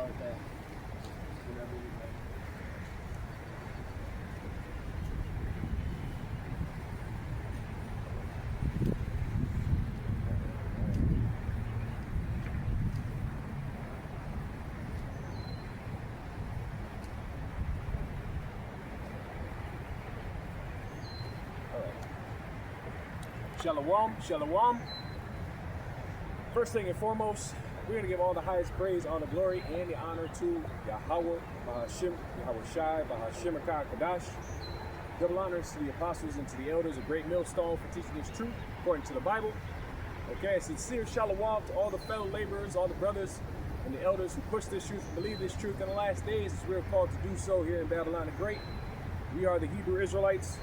start that whenever we can. Shalom, shalom. First thing and foremost, we're going to give all the highest praise, all the glory, and the honor to Yahweh, Bahashim, Yahweh Shai, Bahashim Kadash. Double honors to the apostles and to the elders, a great millstone for teaching this truth according to the Bible. Okay, a sincere shalom to all the fellow laborers, all the brothers and the elders who push this truth and believe this truth in the last days, as we're called to do so here in Babylon the Great. We are the Hebrew Israelites.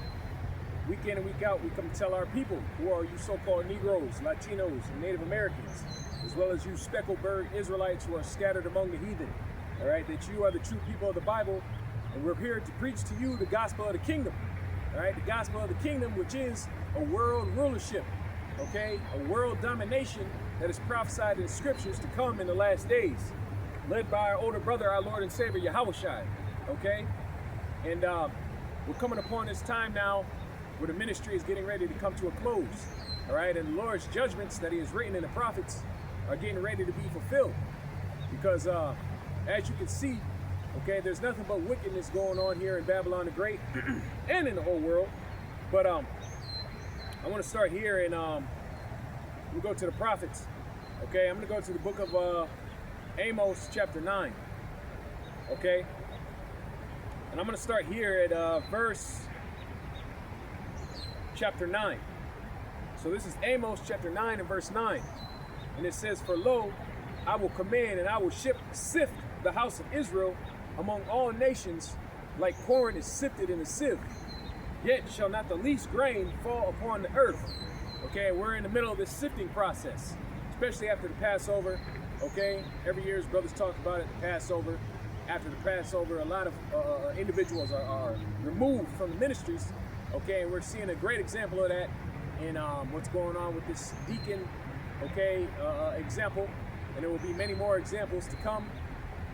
Week in and week out, we come to tell our people, who are you so-called Negroes, Latinos, and Native Americans, as well as you speckled-bird Israelites who are scattered among the heathen, all right, that you are the true people of the Bible, and we're here to preach to you the gospel of the kingdom, all right, the gospel of the kingdom, which is a world rulership, okay, a world domination that is prophesied in the scriptures to come in the last days, led by our older brother, our Lord and Savior, Yahweh Shai, okay, and we're coming upon this time now where the ministry is getting ready to come to a close, all right? And the Lord's judgments that he has written in the prophets are getting ready to be fulfilled because as you can see, okay, there's nothing but wickedness going on here in Babylon the Great and in the whole world. But I want to start here and we go to the prophets, okay? I'm going to go to the book of Amos chapter 9, okay? And I'm going to start here at verse chapter 9. So this is Amos chapter 9 and verse 9. And it says, "For lo, I will command and I will sift the house of Israel among all nations like corn is sifted in a sieve. Yet shall not the least grain fall upon the earth." Okay, we're in the middle of this sifting process, especially after the Passover. Okay, every year as brothers talk about it, the Passover. After the Passover, a lot of individuals are removed from the ministries. Okay, and we're seeing a great example of that in what's going on with this deacon, okay, example. And there will be many more examples to come.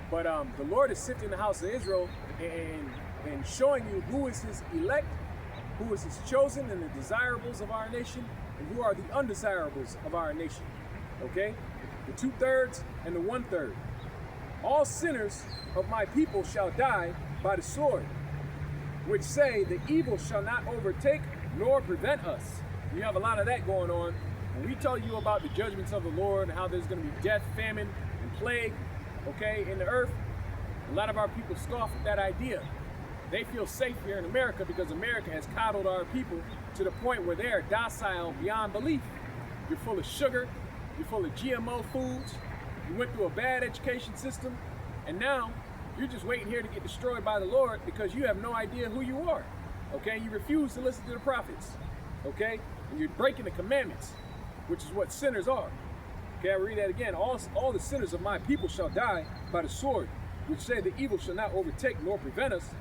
But the Lord is sifting the house of Israel and showing you who is his elect, who is his chosen and the desirables of our nation, and who are the undesirables of our nation, okay? The 2/3 and the 1/3. "All sinners of my people shall die by the sword, which say the evil shall not overtake nor prevent us." You have a lot of that going on. When we tell you about the judgments of the Lord and how there's going to be death, famine, and plague, okay, in the earth, a lot of our people scoff at that idea. They feel safe here in America because America has coddled our people to the point where they are docile beyond belief. You're full of sugar, you're full of GMO foods, you went through a bad education system, and now you're just waiting here to get destroyed by the Lord because you have no idea who you are, okay? You refuse to listen to the prophets, okay? And you're breaking the commandments, which is what sinners are. Okay, I read that again. All the sinners of my people shall die by the sword, which say the evil shall not overtake nor prevent us.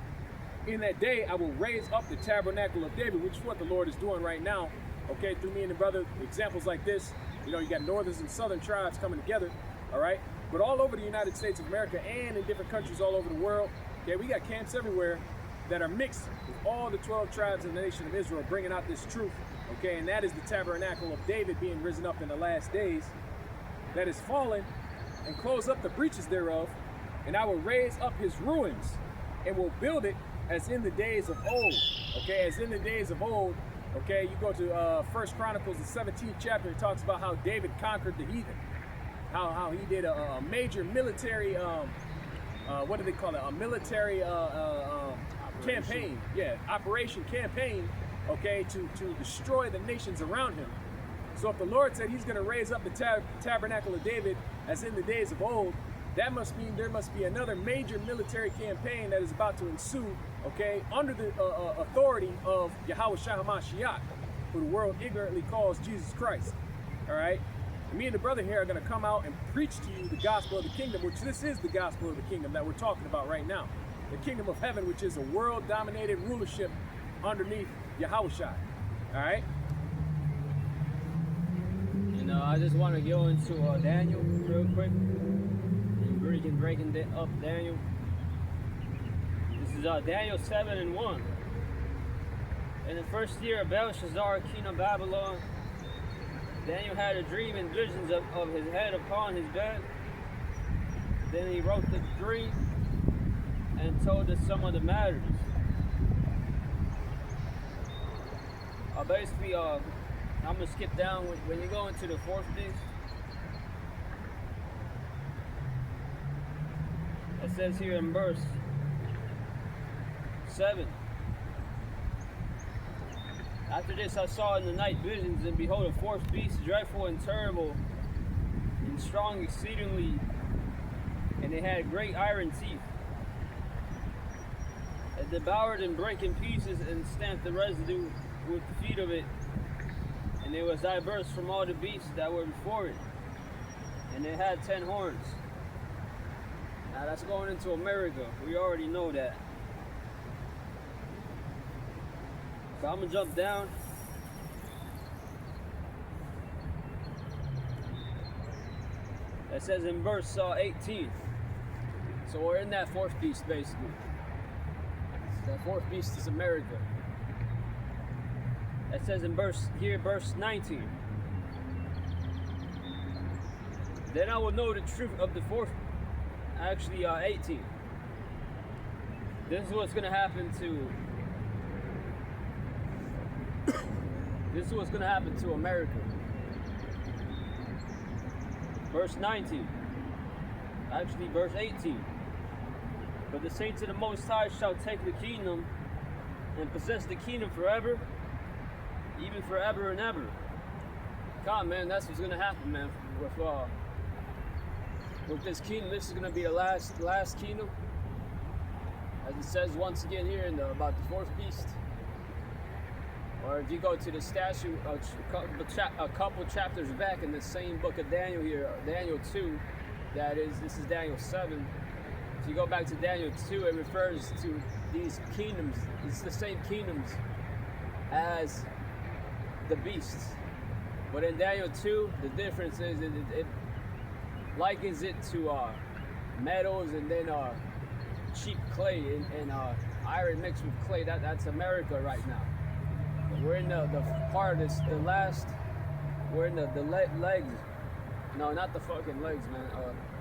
In that day I will raise up the tabernacle of David, which is what the Lord is doing right now, okay, through me and the brother. Examples like this, you know, you got northern and southern tribes coming together, all right? But all over the United States of America and in different countries all over the world, okay, we got camps everywhere that are mixed with all the 12 tribes of the nation of Israel bringing out this truth, okay, and that is the tabernacle of David being risen up in the last days, that is fallen, and close up the breaches thereof, and I will raise up his ruins, and will build it as in the days of old, okay, as in the days of old, okay, you go to 1 Chronicles, the 17th chapter, it talks about how David conquered the heathen. How he did a major military, what do they call it? A military campaign, yeah, operation campaign, okay, to destroy the nations around him. So if the Lord said he's going to raise up the tabernacle of David as in the days of old, that must mean there must be another major military campaign that is about to ensue, okay, under the authority of Yahweh Shai HaMashiach, who the world ignorantly calls Jesus Christ, all right? And me and the brother here are going to come out and preach to you the gospel of the kingdom, which this is the gospel of the kingdom that we're talking about right now. The kingdom of heaven, which is a world-dominated rulership underneath Yahweh Shai, all right? And I just want to go into Daniel real quick and breaking up Daniel. This is Daniel 7:1. In the first year of Belshazzar, king of Babylon, Daniel had a dream and visions of his head upon his bed. Then he wrote the dream and told us some of the matters. Basically, I'm going to skip down when you go into the fourth beast. It says here in verse 7. After this I saw in the night visions, and behold, a fourth beast, dreadful and terrible, and strong exceedingly, and it had great iron teeth. It devoured and brake in pieces, and stamped the residue with the feet of it. And it was diverse from all the beasts that were before it. And it had 10 horns. Now that's going into America. We already know that. So I'm gonna jump down. It says in verse 18. So we're in that fourth beast basically. That fourth beast is America. It says in verse 19. Then I will know the truth of the fourth. Actually, 18. This is what's gonna happen to. This is what's gonna happen to America. Verse 19. Actually, verse 18. But the saints of the Most High shall take the kingdom and possess the kingdom forever, even forever and ever. God, man, that's what's gonna happen, man. With this kingdom, this is gonna be the last kingdom, as it says once again here about the fourth beast. Or if you go to the statue a couple chapters back in the same book of Daniel here, Daniel 2, this is Daniel 7. If you go back to Daniel 2, it refers to these kingdoms. It's the same kingdoms as the beasts. But in Daniel 2, the difference is it likens it to metals and then cheap clay and iron mixed with clay. That's America right now. But we're in the part of this, the last, we're in the legs. No, not the fucking legs, man.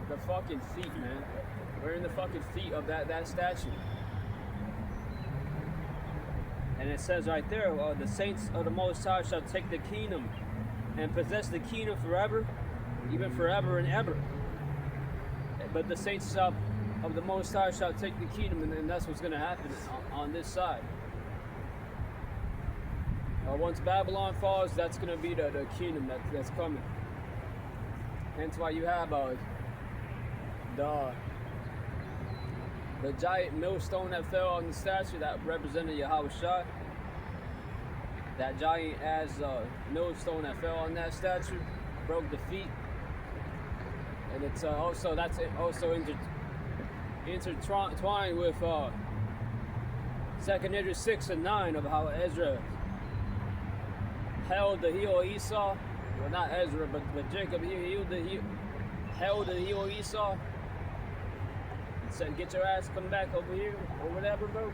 The fucking feet, man. We're in the fucking feet of that statue. And it says right there, the saints of the Most High shall take the kingdom and possess the kingdom forever, even forever and ever. But the saints of the Most High shall take the kingdom, and that's what's going to happen on this side. Once Babylon falls, that's going to be the kingdom that's coming. Hence why you have the giant millstone that fell on the statue that represented Yahushua. That giant millstone that fell on that statue broke the feet, and it's also intertwined with 2nd Ezra 6 and 9 of how Ezra held the heel of Esau. Well, not Ezra, but Jacob held the heel of Esau. Said, get your ass, come back over here, or whatever, bro.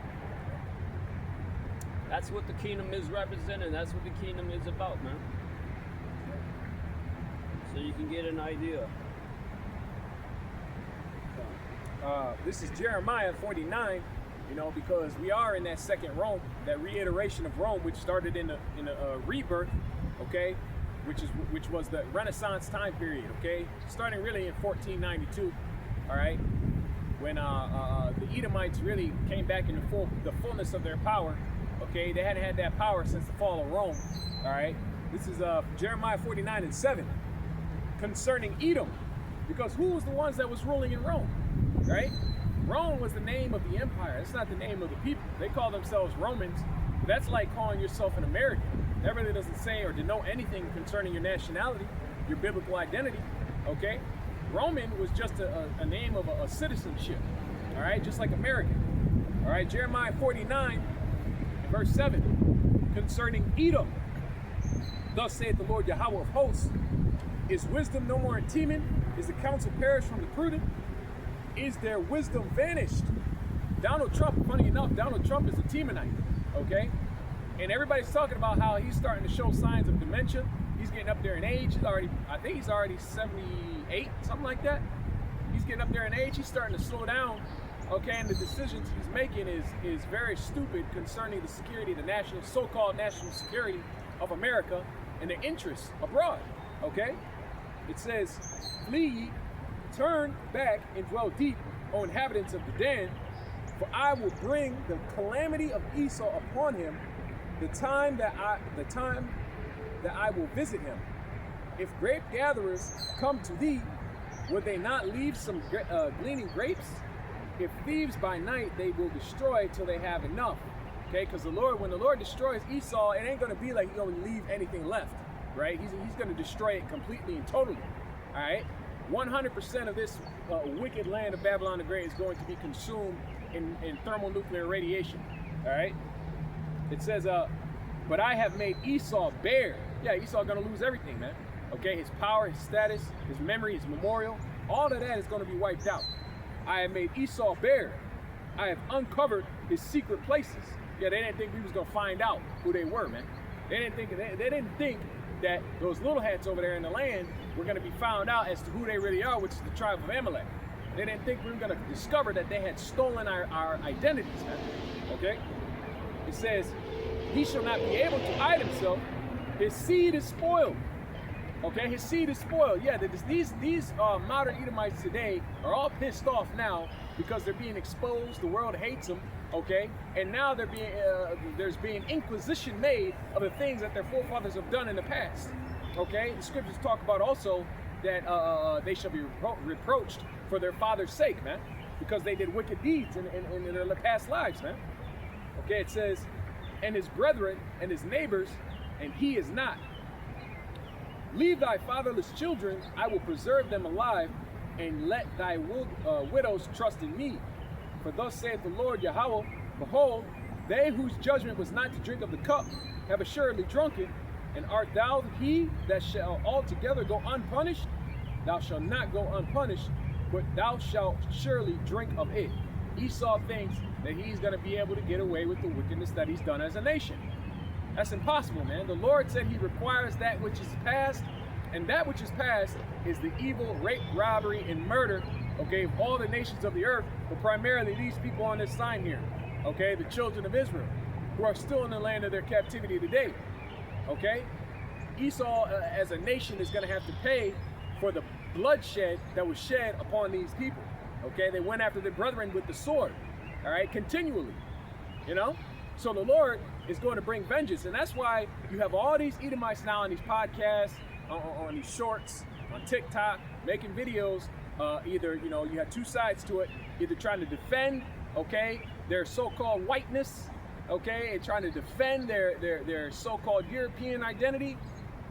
That's what the kingdom is representing. That's what the kingdom is about, man. So you can get an idea. This is Jeremiah 49, because we are in that second Rome, that reiteration of Rome, which started in a rebirth, okay, which was the Renaissance time period, okay, starting really in 1492, all right. When the Edomites really came back in the fullness of their power, okay? They hadn't had that power since the fall of Rome, all right? This is Jeremiah 49 and 7, concerning Edom, because who was the ones that was ruling in Rome, right? Rome was the name of the empire. It's not the name of the people. They call themselves Romans. That's like calling yourself an American. That really doesn't say or denote anything concerning your nationality, your biblical identity, okay? Roman was just a name of a citizenship, all right, just like American. All right, Jeremiah 49, verse 7, concerning Edom. Thus saith the Lord Yahweh of hosts, is wisdom no more in Teman? Is the counsel perished from the prudent? is their wisdom vanished? Donald Trump, funny enough, Donald Trump is a Teemanite, okay? And everybody's talking about how he's starting to show signs of dementia. He's getting up there in age. I think he's already 78, something like that. He's getting up there in age. He's starting to slow down, okay? And the decisions he's making is very stupid concerning the security, the so-called national security of America and the interests abroad, okay? It says, flee ye, turn back and dwell deep, O inhabitants of the den, for I will bring the calamity of Esau upon him, the time that I will visit him. If grape gatherers come to thee, would they not leave some gleaning grapes? If thieves by night, they will destroy till they have enough. Okay, because when the Lord destroys Esau, it ain't going to be like he's going to leave anything left, right? He's going to destroy it completely and totally, all right? 100% of this wicked land of Babylon the Great is going to be consumed in thermonuclear radiation, all right? It says, but I have made Esau bare. Yeah, Esau going to lose everything, man. Okay, his power, his status, his memory, his memorial, all of that is going to be wiped out. I have made Esau bare. I have uncovered his secret places. Yeah, they didn't think we was going to find out who they were, man. They didn't think that those little hats over there in the land were going to be found out as to who they really are, which is the tribe of Amalek. They didn't think we were going to discover that they had stolen our identities, man. Okay? It says, he shall not be able to hide himself. His seed is spoiled. Okay, his seed is spoiled. Yeah, these modern Edomites today are all pissed off now because they're being exposed. The world hates them. Okay, and now there's being inquisition made of the things that their forefathers have done in the past. Okay, the scriptures talk about also that they shall be reproached for their father's sake, man, because they did wicked deeds in their past lives, man. Okay, it says, and his brethren and his neighbors, and he is not. Leave thy fatherless children, I will preserve them alive, and let thy widows trust in me. For thus saith the Lord Yahweh, behold, they whose judgment was not to drink of the cup have assuredly drunken, and art thou he that shall altogether go unpunished? Thou shalt not go unpunished, but thou shalt surely drink of it. Esau thinks that he's going to be able to get away with the wickedness that he's done as a nation. That's impossible, man. The Lord said he requires that which is past, and that which is past is the evil, rape, robbery, and murder, okay, of all the nations of the earth, but primarily these people on this sign here, okay, the children of Israel, who are still in the land of their captivity today, okay? Esau, as a nation, is going to have to pay for the bloodshed that was shed upon these people, okay? They went after their brethren with the sword, all right, continually, you know? So the Lord is going to bring vengeance, and that's why you have all these Edomites now on these podcasts, on these shorts, on TikTok, making videos. Either, you know, you have two sides to it, either trying to defend, okay, their so-called whiteness, okay, and trying to defend their so-called European identity,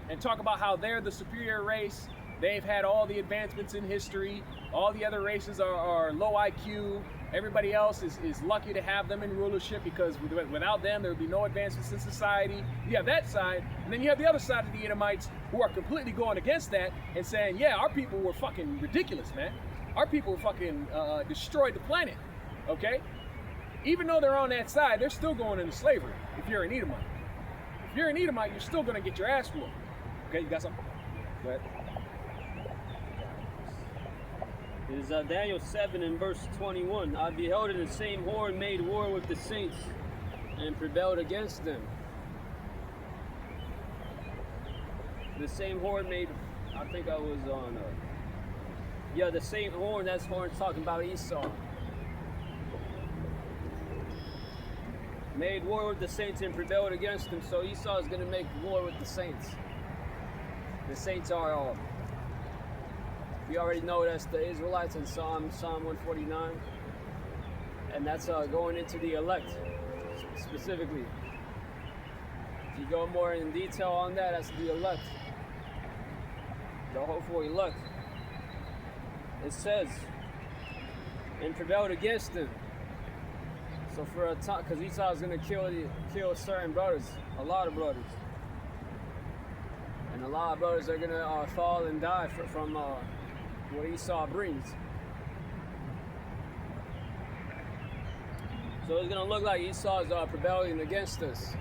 and talk about how they're the superior race. They've had all the advancements in history. All the other races are low IQ. Everybody else is lucky to have them in rulership, because without them, there would be no advancements in society. You have that side, and then you have the other side of the Edomites who are completely going against that and saying, yeah, our people were fucking ridiculous, man. Our people fucking destroyed the planet, okay? Even though they're on that side, they're still going into slavery if you're an Edomite. If you're an Edomite, you're still going to get your ass whooped. Okay, you got something? Go ahead. It is Daniel 7 and verse 21. I beheld, and the same horde made war with the saints and prevailed against them. The same horde made, I think I was on, yeah, the same horn, that's horn talking about Esau. Made war with the saints and prevailed against them, so Esau is going to make war with the saints. The saints are we already know that's the Israelites in Psalm 149, and that's going into the elect specifically. If you go more in detail on that, that's the elect, the hopeful elect. It says, and prevailed against them. So for a time, because Esau is going to kill certain brothers, a lot of brothers, and a lot of brothers are going to fall and die from what Esau brings. So it's gonna look like Esau's rebelling against us.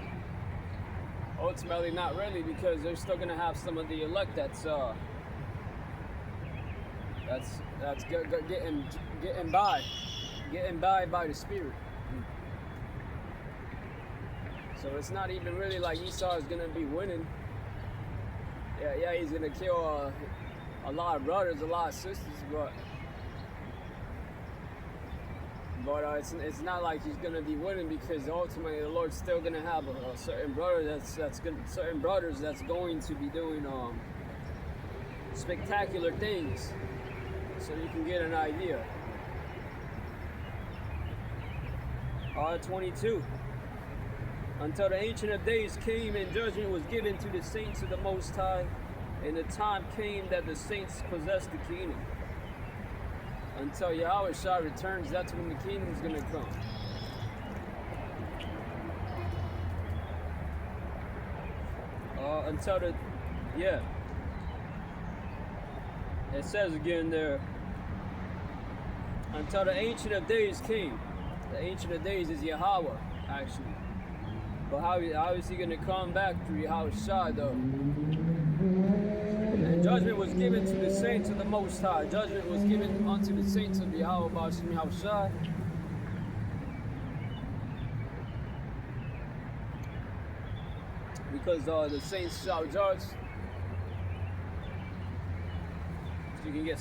Ultimately, not really, because they're still gonna have some of the elect that's getting by the Spirit. So it's not even really like Esau is gonna be winning. Yeah, he's gonna kill a lot of brothers, a lot of sisters, but it's not like he's gonna be winning, because ultimately the Lord's still gonna have a certain brothers that's going to be doing spectacular things, so you can get an idea. 22. Until the Ancient of Days came and judgment was given to the saints of the Most High, and the time came that the saints possessed the kingdom. Until Yahweh Shah returns, that's when the kingdom's going to come. It says again there, until the Ancient of Days came. The Ancient of Days is Yahweh, actually. But how is he going to come back through Yahweh Shah, though? And judgment was given to the saints of the Most High. Judgment was given unto the saints of Yahweh Bashim Yahweh Shah. Because the saints shall judge. So you can get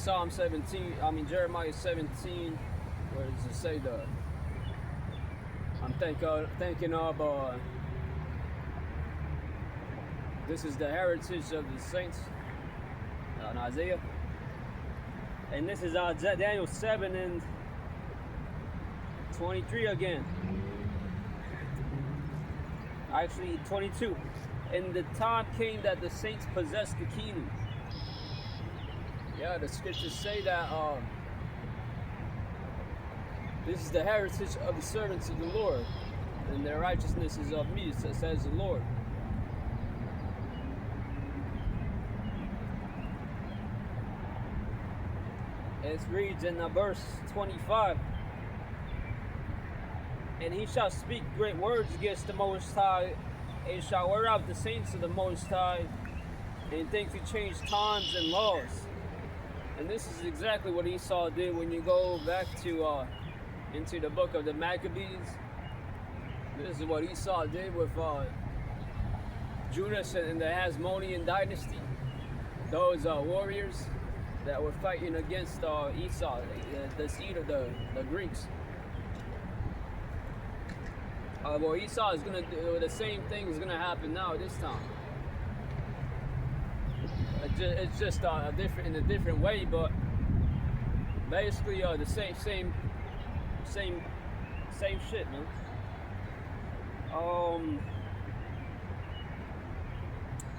Jeremiah 17. Where does it say the? I'm thinking of this is the heritage of the saints in Isaiah, and this is Daniel 7 and 23 again. Actually 22. And the time came that the saints possessed the kingdom. Yeah, the scriptures say that this is the heritage of the servants of the Lord, and their righteousness is of me, says the Lord. It reads in verse 25, and he shall speak great words against the Most High, and shall wear out the saints of the Most High, and think to change times and laws. And this is exactly what Esau did. When you go back to into the book of the Maccabees, this is what Esau did with Judas and the Hasmonean dynasty. Those warriors that were fighting against Esau, the seed of the Greeks. Well, Esau is gonna do the same thing is gonna happen now this time. It's just in a different way, but basically the same shit, man.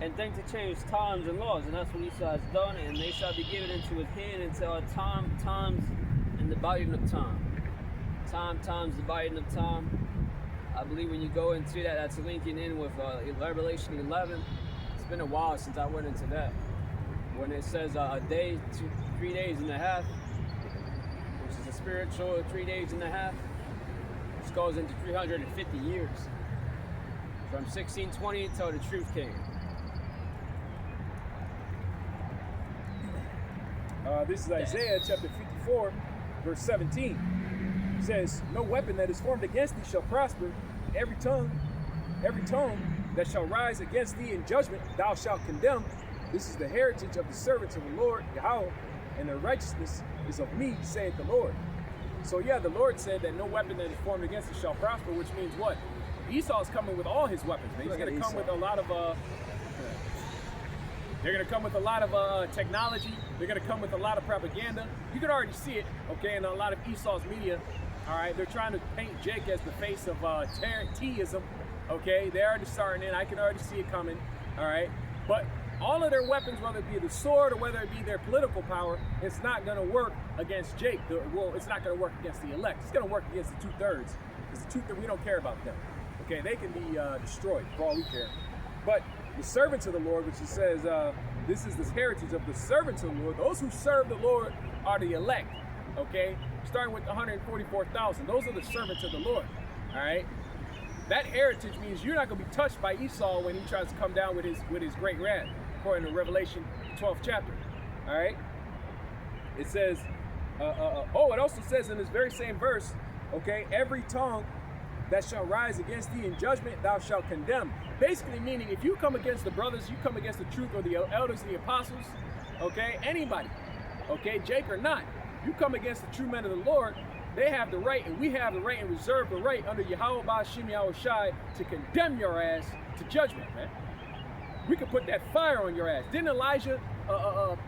And think to change times and laws, and that's what Esau has done, and they shall be given into his hand until times and the biding of time. Times the biding of time. I believe when you go into that, that's linking in with Revelation 11. It's been a while since I went into that. When it says a day, 3 days and a half, which is a spiritual 3 days and a half, which goes into 350 years. From 1620 until the truth came. This is Isaiah chapter 54, verse 17. It says, no weapon that is formed against thee shall prosper. Every tongue that shall rise against thee in judgment thou shalt condemn. This is the heritage of the servants of the Lord, Yahweh, and their righteousness is of me, saith the Lord. So yeah, the Lord said that no weapon that is formed against thee shall prosper, which means what? Esau's coming with all his weapons. He's going to come with a lot of they're going to come with a lot of technology. They're going to come with a lot of propaganda. You can already see it, okay, in a lot of Esau's media. All right, they're trying to paint Jake as the face of Teism, okay? They're already starting in. I can already see it coming, all right? But all of their weapons, whether it be the sword or whether it be their political power, it's not going to work against Jake. Well, it's not going to work against the elect. It's going to work against the 2/3. Because the 2/3, we don't care about them, okay? They can be destroyed for all we care. But the servants of the Lord, which it says, this is the heritage of the servants of the Lord. Those who serve the Lord are the elect, okay? Starting with 144,000. Those are the servants of the Lord. All right. That heritage means you're not going to be touched by Esau when he tries to come down with his great wrath, according to Revelation 12th chapter. All right. It says, it also says in this very same verse, okay, every tongue that shall rise against thee in judgment, thou shalt condemn. Basically meaning, if you come against the brothers, you come against the truth, or the elders, the apostles, okay, anybody, okay, Jake or not, you come against the true men of the Lord, they have the right, and we have the right, and reserve the right under Yahweh Ba'ashim Yahweh Shai to condemn your ass to judgment, man. We can put that fire on your ass. Didn't Elijah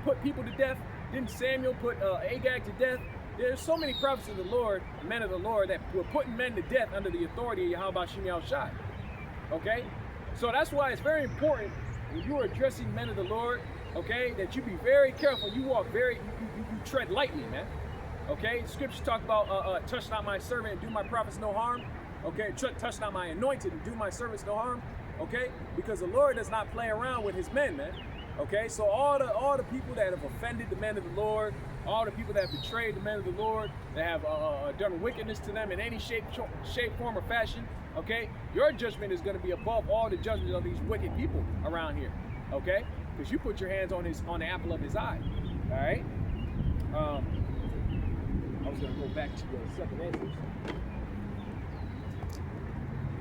put people to death? Didn't Samuel put Agag to death? There's so many prophets of the Lord, men of the Lord, that were putting men to death under the authority of Yahweh Ba'ashim Yahweh Shai. Okay? So that's why it's very important when you are addressing men of the Lord, okay, that you be very careful. You walk you tread lightly, man. Okay? Scriptures talk about touch not my servant and do my prophets no harm. Okay? Touch not my anointed and do my servants no harm. Okay? Because the Lord does not play around with his men, man. Okay? So all the people that have offended the men of the Lord, all the people that have betrayed the men of the Lord, that have done wickedness to them in any shape, form, or fashion, okay? Your judgment is going to be above all the judgments of these wicked people around here, okay? Because you put your hands on the apple of his eye, all right? I was going to go back to the second answers.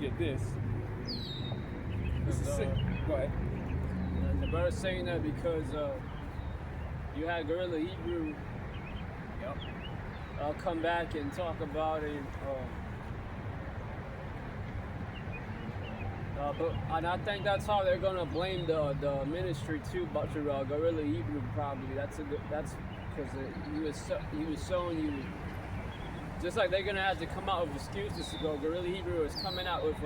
Get this. This is sick. Go ahead. The brother's saying that because you had Gorilla Hebrew come back and talk about it. And I think that's how they're gonna blame the ministry too, but your Gorilla Hebrew probably. That's because he was showing you. Just like they're gonna have to come out with excuses to go. Gorilla Hebrew is coming out with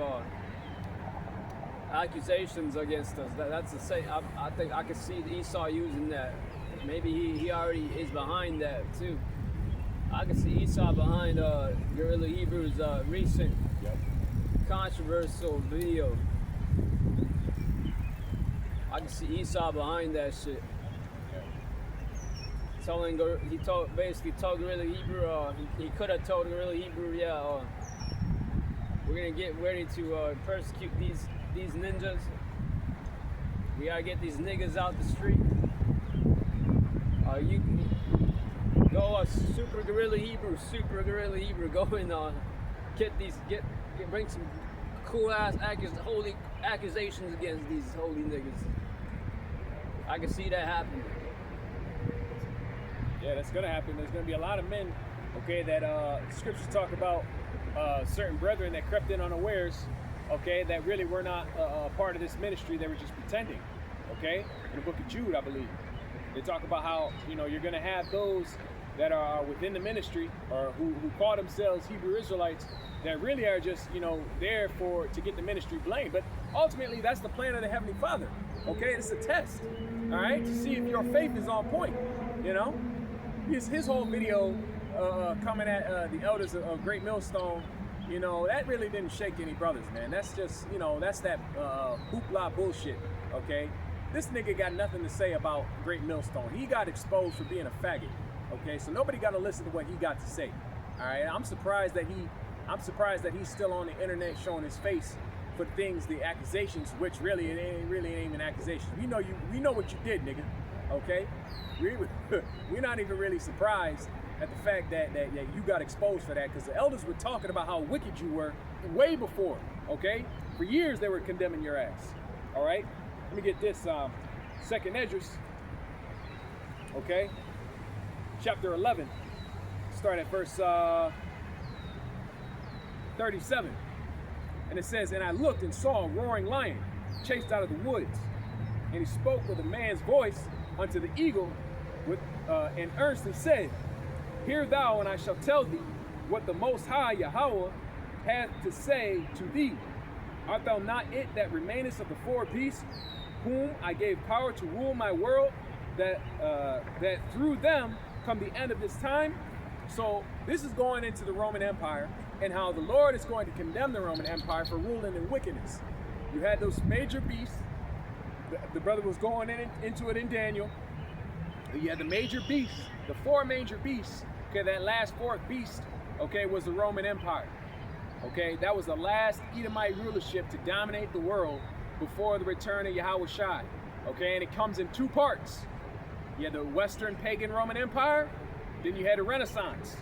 accusations against us. That's the same. I think I could see Esau using that. Maybe he already is behind that too. I can see Esau behind Gorilla Hebrew's recent controversial video. I can see Esau behind that shit. Basically told Gorilla Hebrew, he could have told Gorilla Hebrew, we're gonna get ready to persecute these ninjas. We gotta get these niggas out the street. You go Super Gorilla Hebrew, go and bring some cool ass holy accusations against these holy niggas. I can see that happening. Yeah, that's gonna happen. There's gonna be a lot of men, okay, that scriptures talk about certain brethren that crept in unawares, okay, that really were not a part of this ministry. They were just pretending, okay. In the book of Jude, I believe, they talk about how you're gonna have those that are within the ministry or who call themselves Hebrew Israelites that really are just there to get the ministry blamed. But ultimately, that's the plan of the Heavenly Father. Okay, it's a test, all right, to see if your faith is on point. His whole video coming at the elders of Great Millstone, that really didn't shake any brothers, man. That's just that's that hoopla bullshit. Okay, this nigga got nothing to say about Great Millstone. He got exposed for being a faggot. Okay, so nobody got to listen to what he got to say. All right, I'm surprised that he's still on the internet showing his face for the accusations, which really ain't even accusations. We know what you did, nigga. Okay, we're not even really surprised at the fact that you got exposed for that, because the elders were talking about how wicked you were way before. Okay, for years they were condemning your ass. All right, let me get this. Second Esdras. Okay. Chapter 11, start at verse 37. And it says, "And I looked and saw a roaring lion chased out of the woods. And he spoke with a man's voice unto the eagle and earnestly said, Hear thou, and I shall tell thee what the Most High Yahweh hath to say to thee. Art thou not it that remainest of the four beasts, whom I gave power to rule my world, that through them come the end of this time?" So this is going into the Roman Empire and how the Lord is going to condemn the Roman Empire for ruling in wickedness. You had those major beasts. The brother was going into it in Daniel. You had the major beasts, the four major beasts. Okay, that last fourth beast, okay, was the Roman Empire. Okay, that was the last Edomite rulership to dominate the world before the return of Yahweh Shai. Okay, and it comes in two parts. You had the Western pagan Roman Empire, then you had the Renaissance.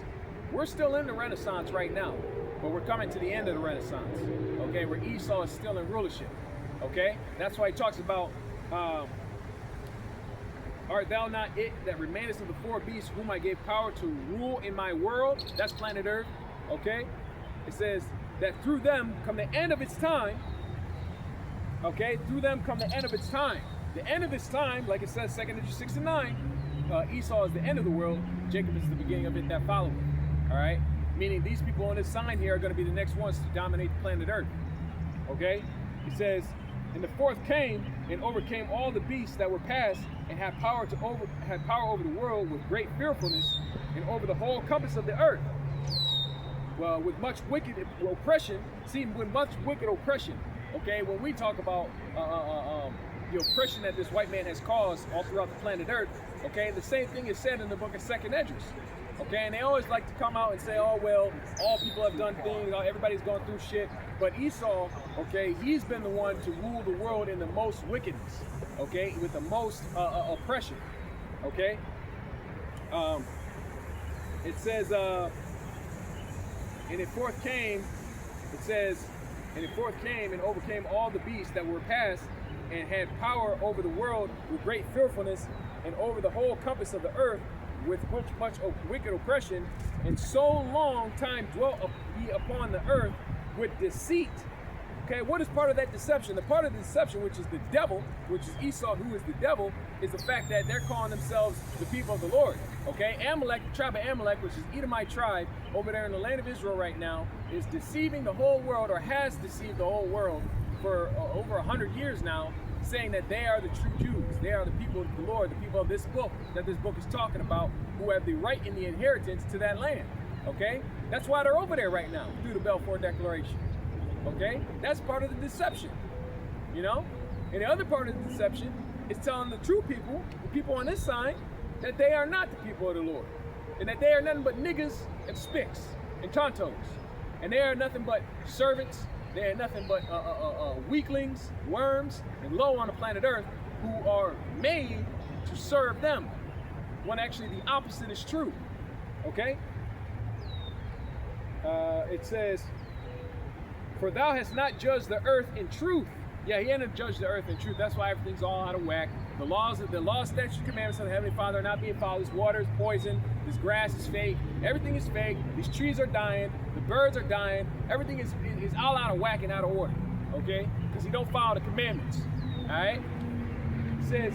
We're still in the Renaissance right now, but we're coming to the end of the Renaissance. Okay, where Esau is still in rulership. Okay, that's why he talks about, art thou not it that remainest of the four beasts whom I gave power to rule in my world? That's planet Earth. Okay, it says that through them come the end of its time. Okay, through them come the end of its time. The end of its time, like it says, 2 Esdras 6 and 9, Esau is the end of the world. Jacob is the beginning of it that followeth. All right, meaning these people on this sign here are going to be the next ones to dominate the planet Earth. Okay, it says, and the fourth came and overcame all the beasts that were past, and had power over the world with great fearfulness, and over the whole compass of the earth. Well, with much wicked oppression. See, with much wicked oppression. Okay, when we talk about the oppression that this white man has caused all throughout the planet Earth, okay, the same thing is said in the book of 2 Esdras. Okay, and they always like to come out and say, oh, well, all people have done things, everybody's going through shit. But Esau, okay, he's been the one to rule the world in the most wickedness, okay, with the most oppression, okay. It says, and it forth came, it says, and it forth came and overcame all the beasts that were past, and had power over the world with great fearfulness, and over the whole compass of the earth with much wicked oppression, and so long time dwelt he upon the earth with deceit. Okay, what is part of that deception? The part of the deception, which is the devil, which is Esau, who is the devil, is the fact that they're calling themselves the people of the Lord. Okay, Amalek, the tribe of Amalek, which is Edomite tribe over there in the land of Israel right now, is deceiving the whole world, or has deceived the whole world for over 100 years now, saying that they are the true Jews. They are the people of the Lord, the people of this book that this book is talking about, who have the right and the inheritance to that land. Okay, that's why they're over there right now through the Balfour Declaration. Okay, that's part of the deception, you know. And the other part of the deception is telling the true people, the people on this side, that they are not the people of the Lord, and that they are nothing but niggas and spicks and tontos, and they are nothing but servants. They are nothing but weaklings, worms, and low on the planet Earth, who are made to serve them, when actually the opposite is true. Okay? It says, for thou hast not judged the earth in truth. Yeah, he hadn't judged the earth in truth. That's why everything's all out of whack. The laws, statutes, commandments of the Heavenly Father are not being followed. This water is poison. This grass is fake. Everything is fake. These trees are dying. The birds are dying. Everything is all out of whack and out of order. Okay? Because he don't follow the commandments. All right? It says,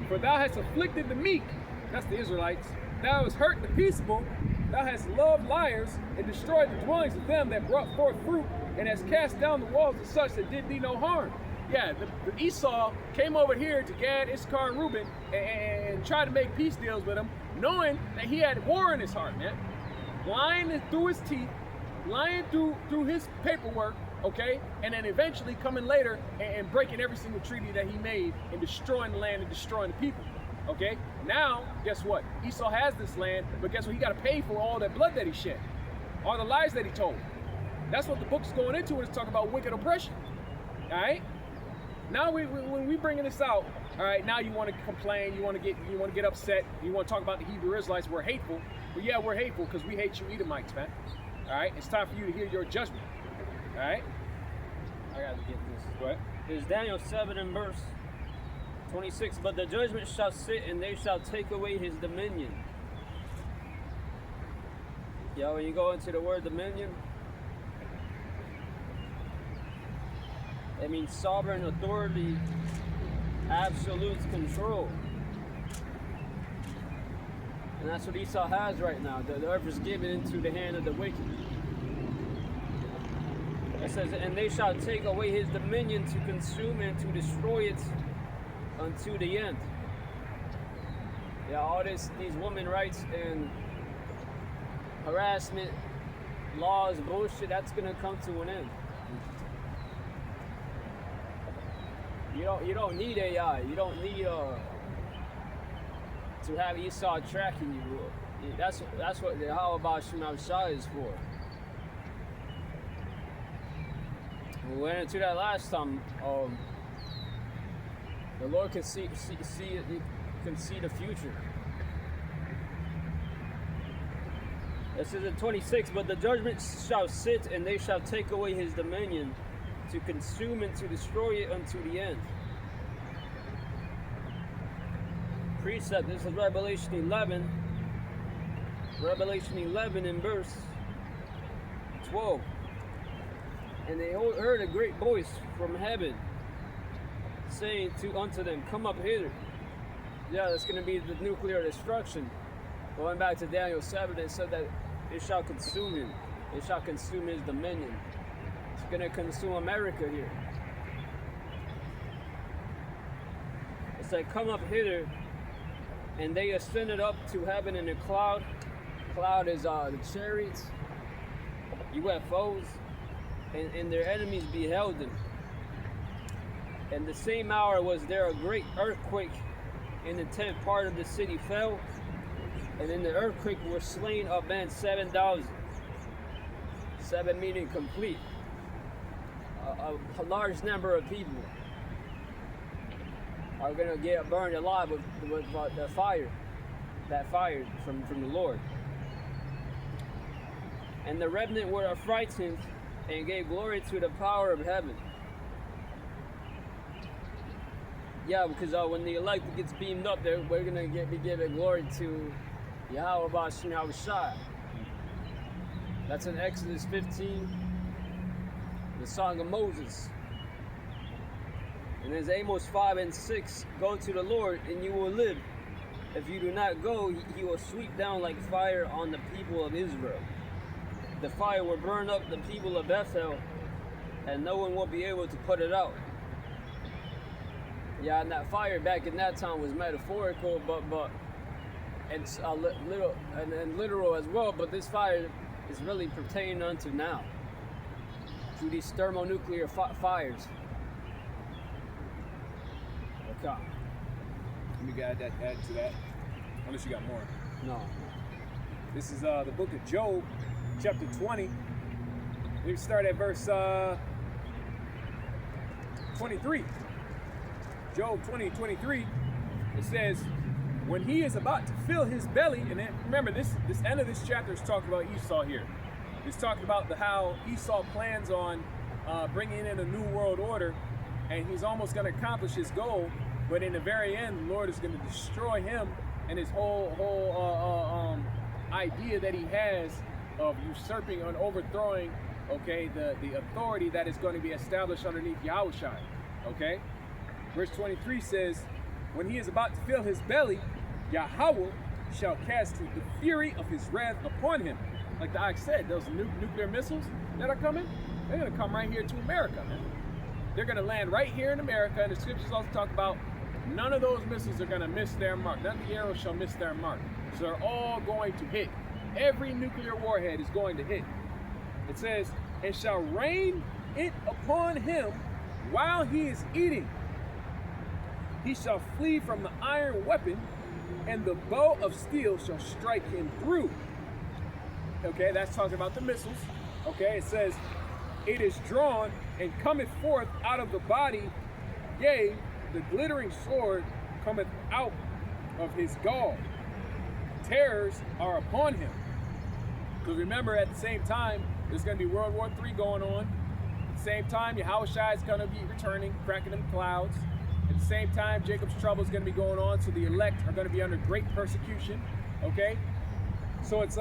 for thou hast afflicted the meek. That's the Israelites. Thou hast hurt the peaceable. Thou hast loved liars and destroyed the dwellings of them that brought forth fruit, and hast cast down the walls of such that did thee no harm. Yeah, the Esau came over here to Gad, Issachar, and Reuben and tried to make peace deals with him, knowing that he had war in his heart, man. Lying through his teeth, lying through his paperwork, okay? And then eventually coming later and breaking every single treaty that he made and destroying the land and destroying the people, okay? Now, guess what? Esau has this land, but guess what? He got to pay for all that blood that he shed, all the lies that he told. That's what the book's going into when it's talking about wicked oppression, all right? Now when we bringing this out, all right, now you want to complain, you want to get upset, you want to talk about the Hebrew Israelites, we're hateful. But yeah, we're hateful because we hate you Edomites, man. All right, it's time for you to hear your judgment. All right? I got to get this. Go ahead. There's Daniel 7 and verse 26. But the judgment shall sit, and they shall take away his dominion. Yeah, when you go into the word dominion, it means sovereign authority, absolute control. And that's what Esau has right now. The earth is given into the hand of the wicked. It says, and they shall take away his dominion to consume and to destroy it unto the end. Yeah, all these women rights and harassment, laws, bullshit, that's gonna come to an end. You don't need AI. You don't need to have Esau tracking you. That's what the how about Shema Shah is for. We went into that last time. The Lord can see the future. This is in 26. But the judgment shall sit, and they shall take away his dominion, to consume and to destroy it unto the end. Precept. This is Revelation 11. Revelation 11 in verse 12. And they heard a great voice from heaven, saying unto them, come up hither. Yeah, that's going to be the nuclear destruction. Going back to Daniel 7, it said that it shall consume him. It shall consume his dominion. It's going to consume America here. It said, come up hither. And they ascended up to heaven in a cloud. Cloud is the chariots, UFOs, and their enemies beheld them. And the same hour was there a great earthquake, and the 10th part of the city fell, and in the earthquake were slain of men 7,000. 7 meaning complete. A large number of people are going to get burned alive with the fire, that fire from the Lord. And the remnant were affrighted and gave glory to the power of heaven. Yeah, because when the elect gets beamed up, we're going to be giving glory to Yahweh Bashim Yahushua. That's in Exodus 15, the Song of Moses. And there's Amos 5 and 6, go to the Lord and you will live. If you do not go, he will sweep down like fire on the people of Israel. The fire will burn up the people of Bethel, and no one will be able to put it out. Yeah, and that fire back in that time was metaphorical, but it's a little and literal as well. But this fire is really pertaining unto now, to these thermonuclear fires. Okay. Let me add to that. Unless you got more. No. This is the book of Job, chapter 20. We start at verse 23. Job 20:23. It says, when he is about to fill his belly, and then, remember this end of this chapter is talking about Esau here. It's talking about how Esau plans on bringing in a new world order, and he's almost going to accomplish his goal. But in the very end, the Lord is going to destroy him and his whole idea that he has of usurping and overthrowing, okay, the authority that is going to be established underneath Yahushua, okay? Verse 23 says, when he is about to fill his belly, Yahweh shall cast the fury of his wrath upon him. Like the Ox said, those nuclear missiles that are coming, they're going to come right here to America, man. They're going to land right here in America, and the scriptures also talk about none of those missiles are going to miss their mark. None of the arrows shall miss their mark. So they're all going to hit. Every nuclear warhead is going to hit. It says, and shall rain it upon him while he is eating. He shall flee from the iron weapon, and the bow of steel shall strike him through. Okay, that's talking about the missiles. Okay, it says, it is drawn and cometh forth out of the body, yea, the glittering sword cometh out of his gall. Terrors are upon him. Because remember, at the same time, there's going to be World War III going on. At the same time, Yahushua is going to be returning, cracking them clouds. At the same time, Jacob's trouble is going to be going on, so the elect are going to be under great persecution. Okay? So it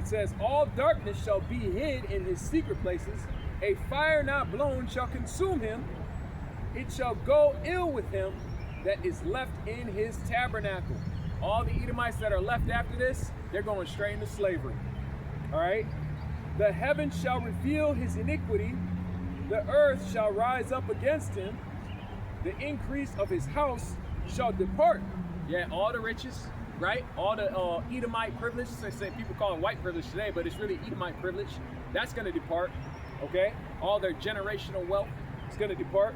says, all darkness shall be hid in his secret places. A fire not blown shall consume him. It shall go ill with him that is left in his tabernacle. All the Edomites that are left after this, they're going straight into slavery. All right? The heavens shall reveal his iniquity. The earth shall rise up against him. The increase of his house shall depart. Yeah, all the riches, right? All the Edomite privilege. Say people call it white privilege today, but it's really Edomite privilege. That's going to depart. Okay? All their generational wealth is going to depart.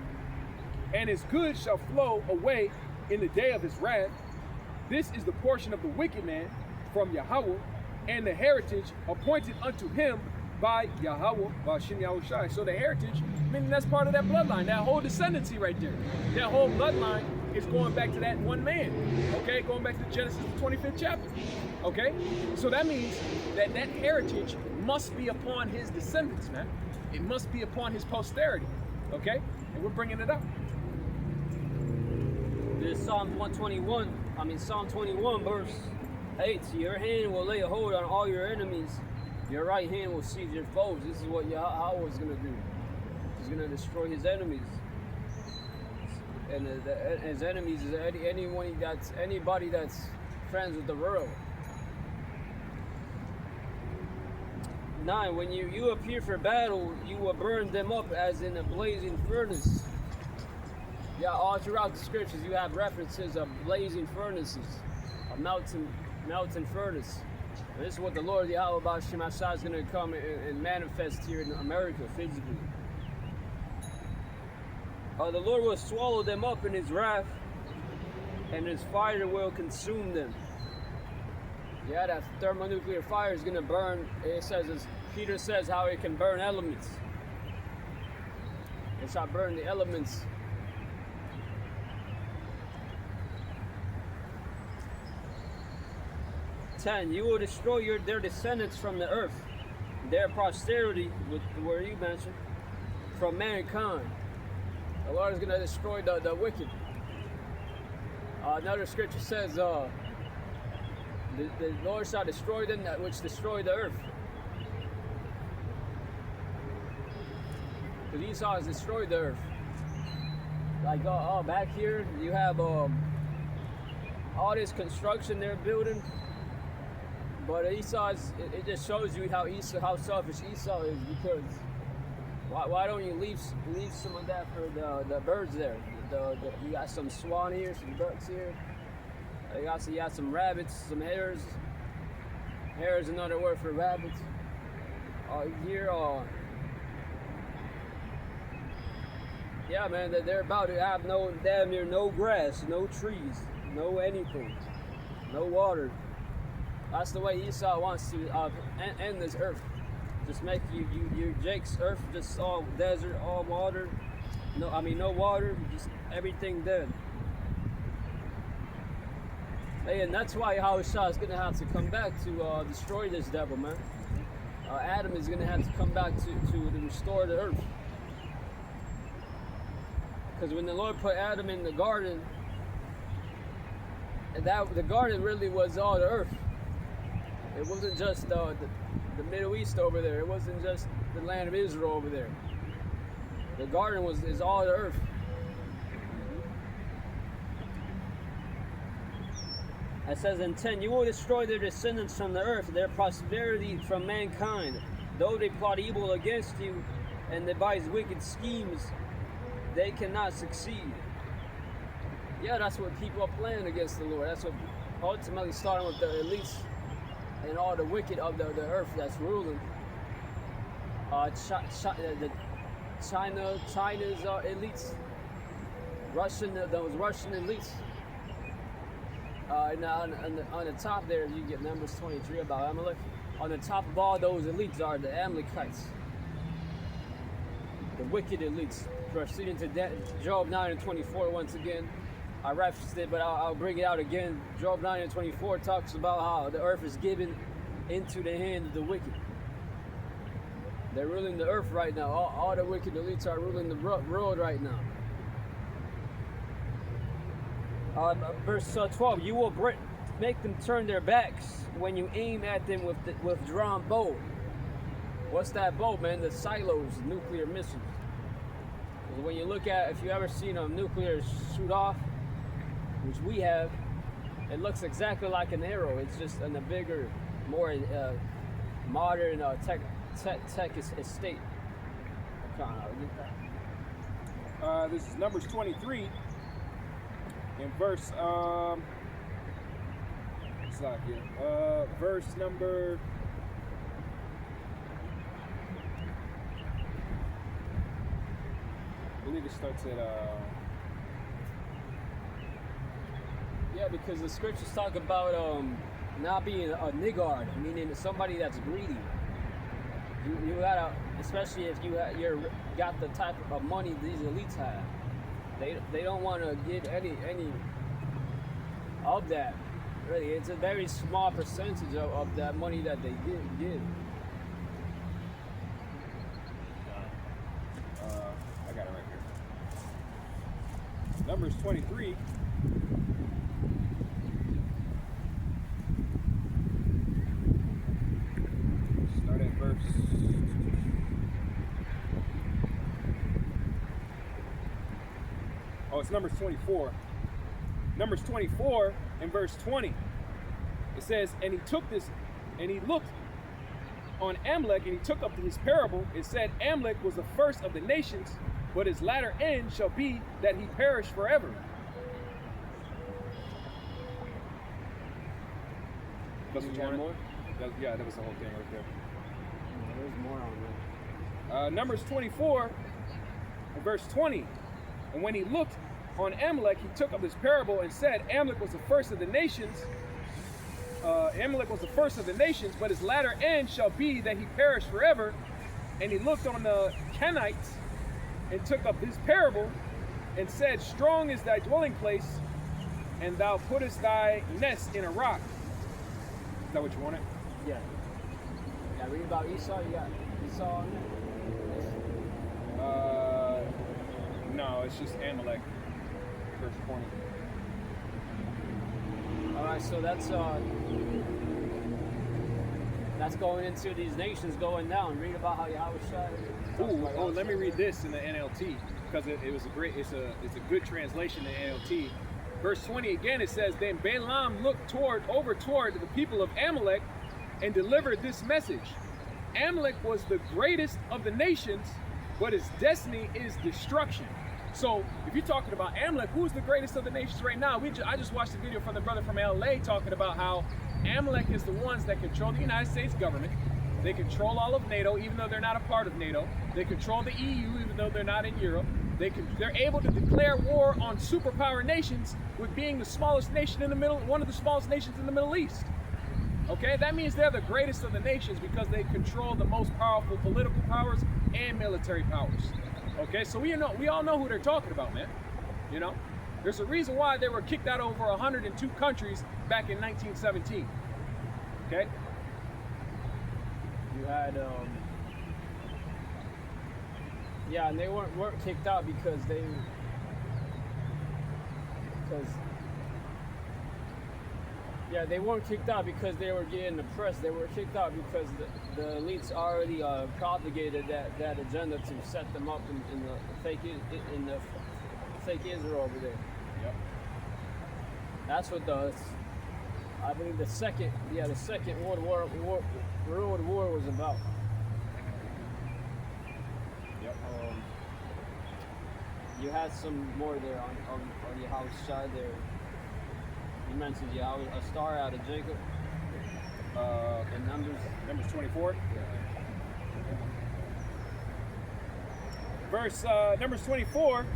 And his goods shall flow away in the day of his wrath. This is the portion of the wicked man from Yahweh, and the heritage appointed unto him by Yahweh, by Shem Yahushai. So the heritage, meaning that's part of that bloodline, that whole descendancy right there. That whole bloodline is going back to that one man, okay? Going back to Genesis, the 25th chapter, okay? So that means that that heritage must be upon his descendants, man. It must be upon his posterity, okay? And we're bringing it up. This Psalm 21, verse 8. Your hand will lay a hold on all your enemies. Your right hand will seize your foes. This is what Yahweh is going to do. He's going to destroy his enemies. And his enemies is anybody that's friends with the world. 9. When you appear for battle, you will burn them up as in a blazing furnace. Yeah, all throughout the scriptures you have references of blazing furnaces, a melting furnace. And this is what the Lord Yahweh B'Shem Ashai is going to come and manifest here in America physically. The Lord will swallow them up in his wrath, and his fire will consume them. Yeah, that thermonuclear fire is going to burn. It says, as Peter says, how it can burn elements. It shall burn the elements. You will destroy their descendants from the earth, their posterity, with the word you mentioned, from mankind. The Lord is going to destroy the wicked. Another scripture says, the Lord shall destroy them that which destroy the earth. Because Esau has destroyed the earth. Like back here, you have all this construction they're building. But Esau's, it just shows you how selfish Esau is, because why don't you leave some of that for the birds there? You got some swan here, some ducks here. You got some rabbits, some hares. Hare is another word for rabbits. Here, yeah, man, they're about to have damn near no grass, no trees, no anything, no water. That's the way Esau wants to end this earth. Just make you Jake's earth just all desert, all water. No water, just everything dead. Hey, and that's why Yahushua is going to have to come back to destroy this devil, man. Adam is going to have to come back to restore the earth. Because when the Lord put Adam in the garden, the garden really was all the earth. It wasn't just the Middle East over there. It wasn't just the land of Israel over there. The garden is all the earth. It says in 10, you will destroy their descendants from the earth, their prosperity from mankind. Though they plot evil against you and devise wicked schemes, they cannot succeed. Yeah, that's what people are planning against the Lord. That's what ultimately starting with the elites and all the wicked of the earth that's ruling. China's elites, those Russian elites. Now on the top there, you get Numbers 23 about Amalek. On the top of all those elites are the Amalekites, the wicked elites. Proceeding to Job 9 and 24 once again. I referenced it, but I'll bring it out again. Job 9 and 24 talks about how the earth is given into the hand of the wicked. They're ruling the earth right now. All the wicked elites are ruling the world right now. Verse 12, you will make them turn their backs when you aim at them with drawn bow. What's that bow, man? The silos, nuclear missiles. When you look at, if you ever seen a nuclear shoot off, which we have, it looks exactly like an arrow. It's just in a bigger, more modern tech estate. This is Numbers 23 in verse it's not here. Verse number I believe it starts at yeah, because the scriptures talk about not being a niggard, meaning somebody that's greedy. You gotta, especially if you're got the type of money these elites have. They don't want to give any of that. Really, it's a very small percentage of that money that they give. I got it right here. Numbers 23. Start at verse. Oh, it's Numbers 24. Numbers 24 and verse 20. It says, and he looked on Amalek, and he took up his parable. It said, Amalek was the first of the nations, but his latter end shall be that he perish forever. That's what you wanted? More? That was the whole thing right there. There's more on that. Numbers 24 and verse 20. And when he looked on Amalek, he took up his parable and said, Amalek was the first of the nations. Amalek was the first of the nations, but his latter end shall be that he perish forever. And he looked on the Canaanites and took up his parable and said, strong is thy dwelling place, and thou puttest thy nest in a rock. Is that what you wanted? Yeah. Yeah, read about Esau. You got Esau on there? No, it's just Amalek, verse 20. All right, so that's going into these nations going down. Read about how Yahweh. Let me read this in the NLT because it's a good translation in NLT. Verse 20 again, it says, then Balaam looked over toward the people of Amalek and delivered this message. Amalek was the greatest of the nations, but his destiny is destruction. So if you're talking about Amalek, who's the greatest of the nations right now? I just watched a video from the brother from LA talking about how Amalek is the ones that control the United States government. They control all of NATO, even though they're not a part of NATO. They control the EU, even though they're not in Europe. They're able to declare war on superpower nations with being the smallest nation in the middle, one of the smallest nations in the Middle East. Okay, that means they're the greatest of the nations because they control the most powerful political powers and military powers. Okay, so we all know who they're talking about, man. You know, there's a reason why they were kicked out over 102 countries back in 1917. Okay. You had yeah, and they weren't kicked out because they weren't kicked out because they were getting oppressed. They were kicked out because the elites already propagated that agenda to set them up in the fake Israel over there. Yep. That's what I believe the second World War was about. Yep. You had some more there on your house side there. You mentioned a star out of Jacob. And Numbers 24. Verse Numbers 24.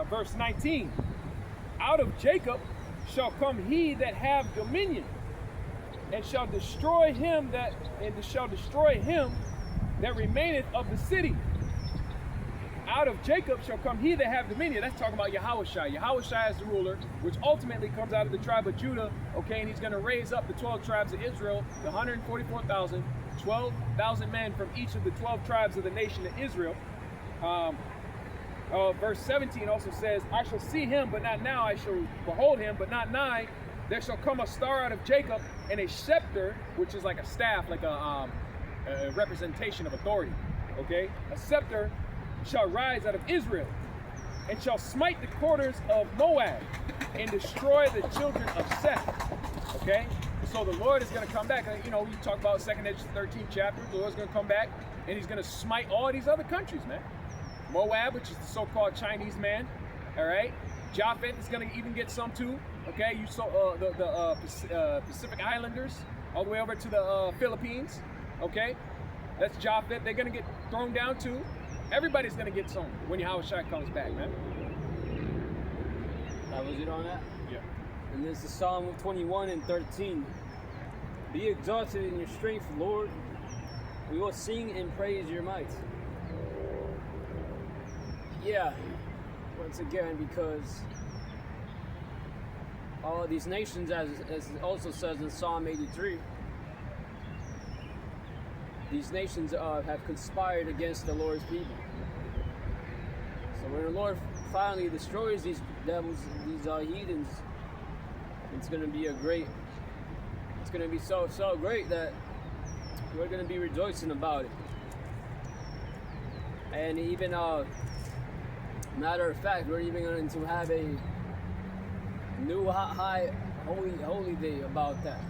Verse 19. Out of Jacob shall come he that have dominion, and shall destroy him that remaineth of the city. Out of Jacob shall come he that have dominion. That's talking about Yahushua. Yahushua is the ruler, which ultimately comes out of the tribe of Judah. Okay, and he's going to raise up the 12 tribes of Israel, the 144,000, 12,000 men from each of the 12 tribes of the nation of Israel. Verse 17 also says, I shall see him, but not now. I shall behold him, but not nigh. There shall come a star out of Jacob, and a scepter, which is like a staff, like a representation of authority. Okay, a scepter shall rise out of Israel, and shall smite the quarters of Moab, and destroy the children of Seth. Okay, so the Lord is going to come back. You know, we talk about 2nd Edge 13th chapter. The Lord's going to come back, and he's going to smite all these other countries, man. Moab, which is the so-called Chinese man. All right, Japheth is going to even get some too. Okay, you saw the Pacific Islanders all the way over to the Philippines. Okay, that's Japheth. They're going to get thrown down too. Everybody's going to get some when Yahushua comes back, man. That was it on that? Yeah. And this is Psalm 21 and 13. Be exalted in your strength, Lord. We will sing and praise your might. Yeah, once again, because all these nations, as it also says in Psalm 83, these nations have conspired against the Lord's people. So when the Lord finally destroys these devils, these heathens, it's going to be it's going to be so great that we're going to be rejoicing about it. And even, matter of fact, we're even going to have a new high holy day about that.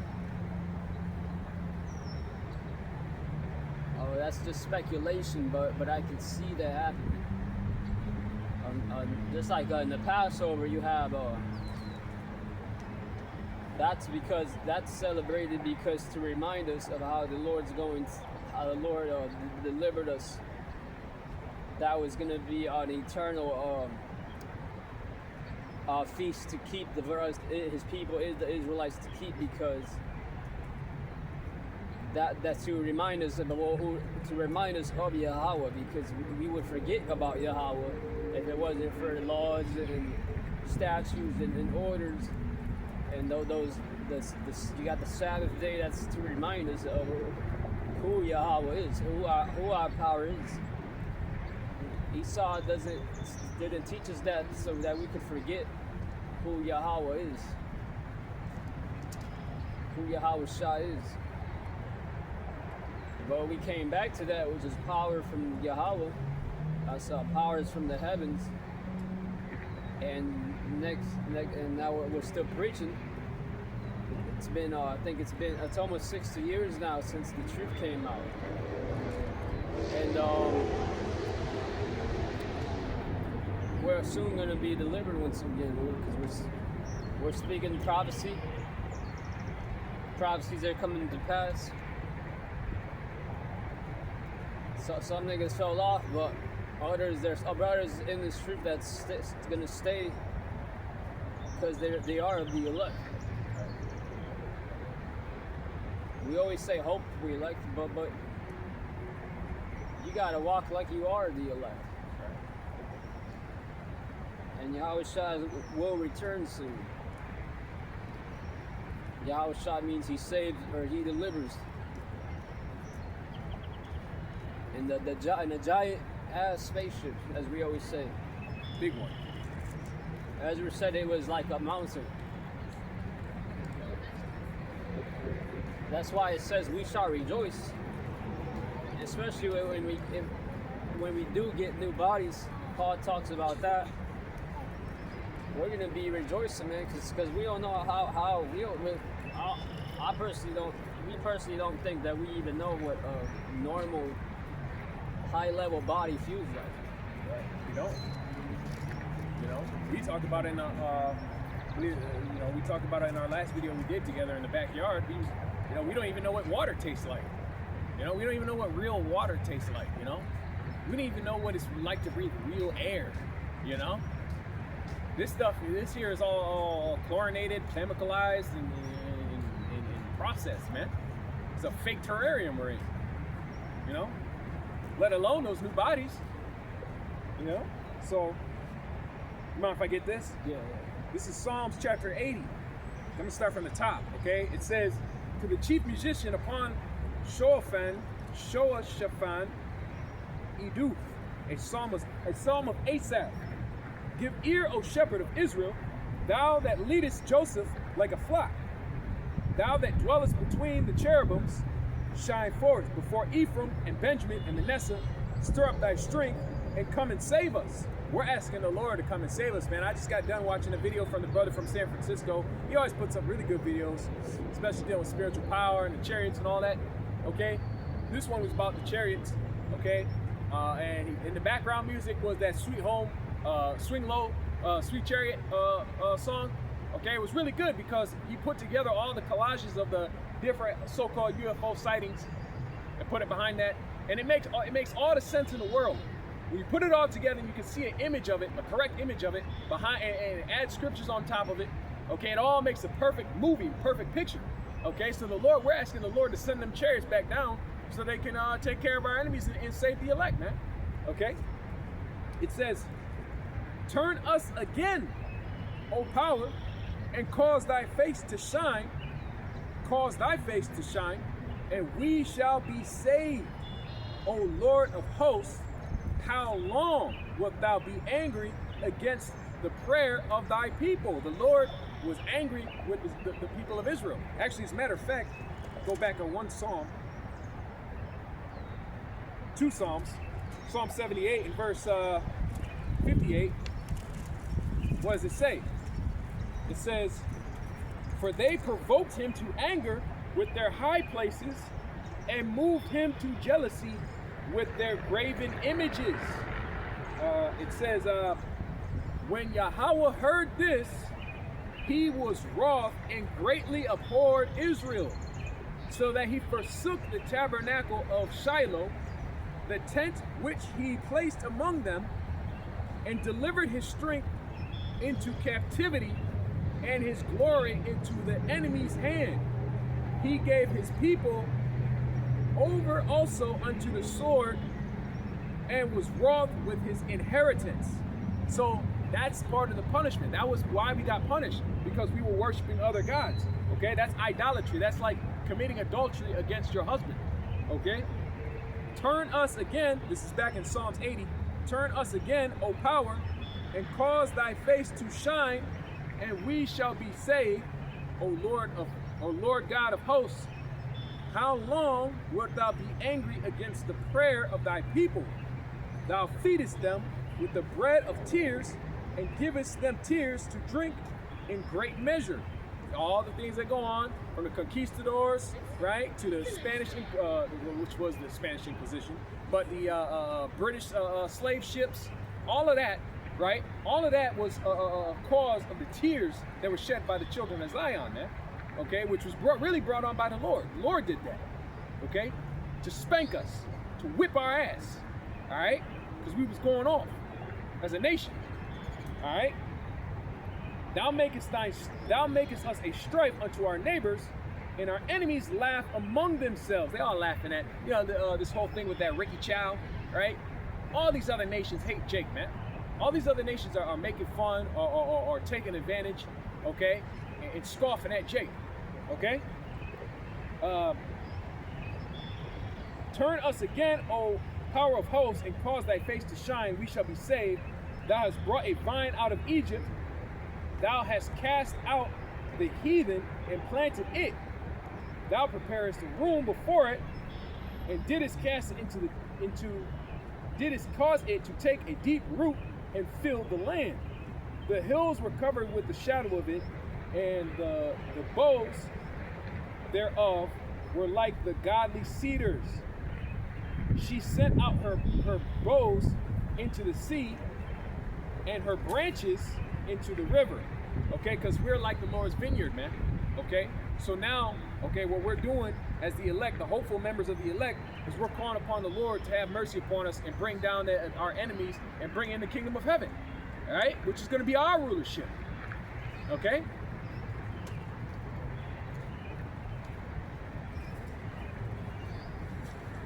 Oh, that's just speculation, but I can see that happening. Just like in the Passover, you have that's celebrated because to remind us of how the Lord delivered us. That was going to be an eternal feast to keep his people, the Israelites, to keep, because that's to remind us of Yahweh, because we would forget about Yahweh if it wasn't for the laws and statutes and orders and you got the Sabbath day. That's to remind us of who Yahweh is, who our power is. Esau didn't teach us that so that we could forget who Yahweh is, who Yahweh Shah is. But we came back to that, which is power from Yahweh. That's powers from the heavens. And now we're still preaching. It's been it's almost 60 years now since the truth came out. And we're soon going to be delivered once again, because we're speaking prophecy. Prophecies are coming to pass. So some niggas fell off, but there's brothers in this truth that's going to stay, because they are the elect. We always say hope we elect, but you got to walk like you are the elect. And Yahweh Shah will return soon. Yahweh Shah means he saves or he delivers. And the giant ass spaceship, as we always say. Big one. As we said, it was like a mountain. That's why it says we shall rejoice. Especially when we do get new bodies. Paul talks about that. We're gonna be rejoicing, man, because we don't know how we don't really. I personally don't think that we even know what a normal high-level body feels like. Right. We don't. You know, we talked about it in we talked about it in our last video we did together in the backyard. We don't even know what water tastes like. We don't even know what real water tastes like. We don't even know what it's like to breathe real air. This stuff, this here is all chlorinated, chemicalized, and processed, man. It's a fake terrarium we're in. Let alone those new bodies. So, you mind if I get this? Yeah. This is Psalms chapter 80. I'm gonna start from the top, okay? It says, to the chief musician upon Shoaphan, Iduf, a psalm of Asaph. Give ear, O shepherd of Israel, thou that leadest Joseph like a flock. Thou that dwellest between the cherubims, shine forth before Ephraim and Benjamin and Manasseh. Stir up thy strength and come and save us. We're asking the Lord to come and save us, man. I just got done watching a video from the brother from San Francisco. He always puts up really good videos, especially dealing with spiritual power and the chariots and all that, okay? This one was about the chariots, okay? And in the background music was that Sweet Home, Swing Low, Sweet Chariot song. Okay, it was really good because he put together all the collages of the different so-called UFO sightings and put it behind that, and it makes all the sense in the world. When you put it all together, you can see an image of it, a correct image of it behind, and add scriptures on top of it. Okay, it all makes a perfect movie, perfect picture. Okay, so we're asking the Lord to send them chariots back down so they can take care of our enemies and save the elect, man. Okay? It says, turn us again, O power, and cause thy face to shine, and we shall be saved. O Lord of hosts, how long wilt thou be angry against the prayer of thy people? The Lord was angry with the people of Israel. Actually, as a matter of fact, go back on two Psalms, Psalm 78 and verse 58. What does it say? It says, for they provoked him to anger with their high places and moved him to jealousy with their graven images. It says, when Yahweh heard this, he was wroth and greatly abhorred Israel, so that he forsook the tabernacle of Shiloh, the tent which he placed among them, and delivered his strength into captivity and his glory into the enemy's hand. He gave his people over also unto the sword, and was wroth with his inheritance. So that's part of the punishment. That was why we got punished, because we were worshiping other gods. Okay, that's idolatry. That's like committing adultery against your husband. Okay, turn us again. This is back in Psalms 80. Turn us again, O power, and cause thy face to shine, and we shall be saved. O Lord God of hosts, how long wilt thou be angry against the prayer of thy people? Thou feedest them with the bread of tears, and givest them tears to drink in great measure. All the things that go on, from the conquistadors, right, to the Spanish, which was the Spanish Inquisition, but the British slave ships, all of that, right? All of that was a cause of the tears that were shed by the children of Zion, man. Okay, which was really brought on by the Lord. The Lord did that, okay, to spank us, to whip our ass, all right, because we was going off as a nation, all right. Thou makest us a strife unto our neighbors, and our enemies laugh among themselves. They all laughing at, you know, this whole thing with that Ricky Chow, right? All these other nations hate Jake, man. All these other nations are making fun or taking advantage, okay, and scoffing at Jake, okay? Turn us again, O power of hosts, and cause thy face to shine, we shall be saved. Thou hast brought a vine out of Egypt. Thou hast cast out the heathen and planted it. Thou preparest a room before it, and didst cast it didst cause it to take a deep root and fill the land. The hills were covered with the shadow of it, and the boughs thereof were like the godly cedars. She sent out her boughs into the sea, and her branches into the river. Okay, because we're like the Lord's vineyard, man. Okay, so now, okay, what we're doing as the elect, the hopeful members of the elect, is we're calling upon the Lord to have mercy upon us and bring down our enemies and bring in the kingdom of heaven, all right, which is going to be our rulership. Okay.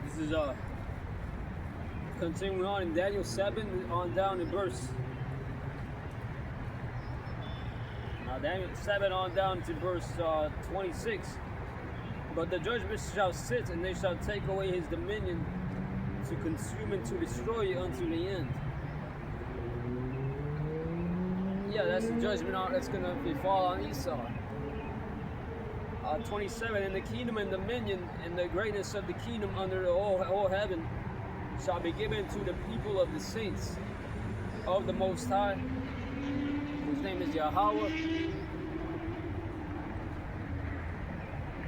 This is continuing on in Daniel 7 on down in verse. Daniel 7 on down to verse 26. But the judgment shall sit, and they shall take away his dominion, to consume and to destroy unto the end. Yeah, that's the judgment that's going to befall on Esau. 27, and the kingdom and dominion and the greatness of the kingdom under the whole heaven shall be given to the people of the saints of the Most High, whose name is Yahweh,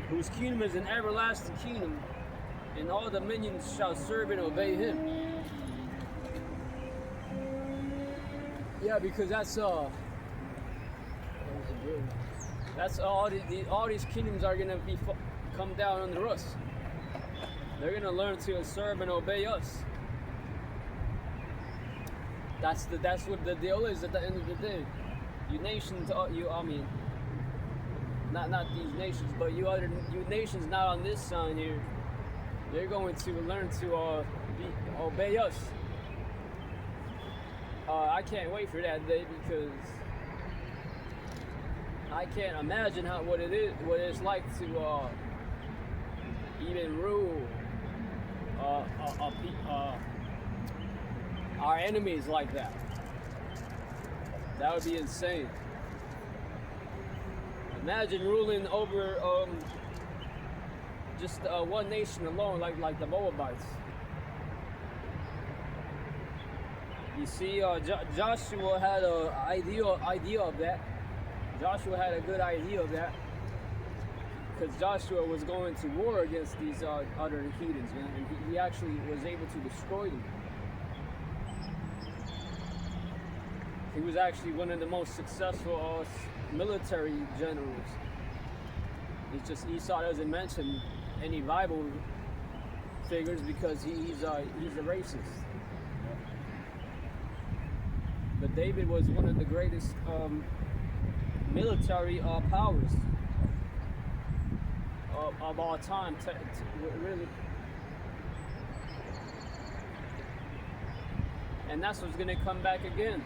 whose kingdom is an everlasting kingdom, and all dominions shall serve and obey him. Yeah, because that's all these kingdoms are gonna come down under us. They're gonna learn to serve and obey us. That's what the deal is at the end of the day. You nations, not these nations, but you nations not on this sign here. They're going to learn to obey us. I can't wait for that day because I can't imagine what it's like to even rule our enemies like that. That would be insane. Imagine ruling over just one nation alone, like the Moabites. You see, Joshua had an idea of that. Joshua had a good idea of that because Joshua was going to war against these other heathens, man, and he actually was able to destroy them. He was actually one of the most successful military generals. It's just Esau doesn't mention any Bible figures because he's a racist. But David was one of the greatest military powers of all time, really. And that's what's going to come back again.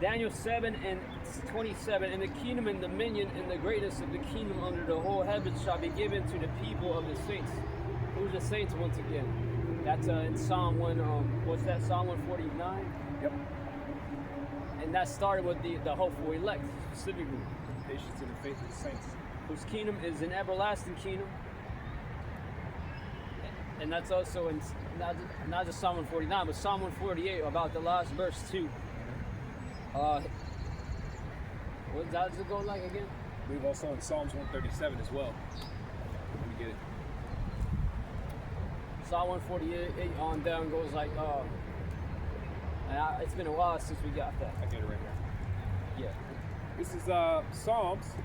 Daniel 7 and 27, and the kingdom and dominion and the greatness of the kingdom under the whole heavens shall be given to the people of the saints. Who's the saints once again? That's in Psalm 1, what's that, Psalm 149? Yep. And that started with the hopeful elect, specifically. Patience in the faith of the saints. Whose kingdom is an everlasting kingdom. And that's also in, not just Psalm 149, but Psalm 148, about the last verse too. What does it go like again? I believe also in Psalms 137 as well. Let me get it. Psalm 148 on down goes like, and it's been a while since we got that. I get it right here. Yeah. This is Psalms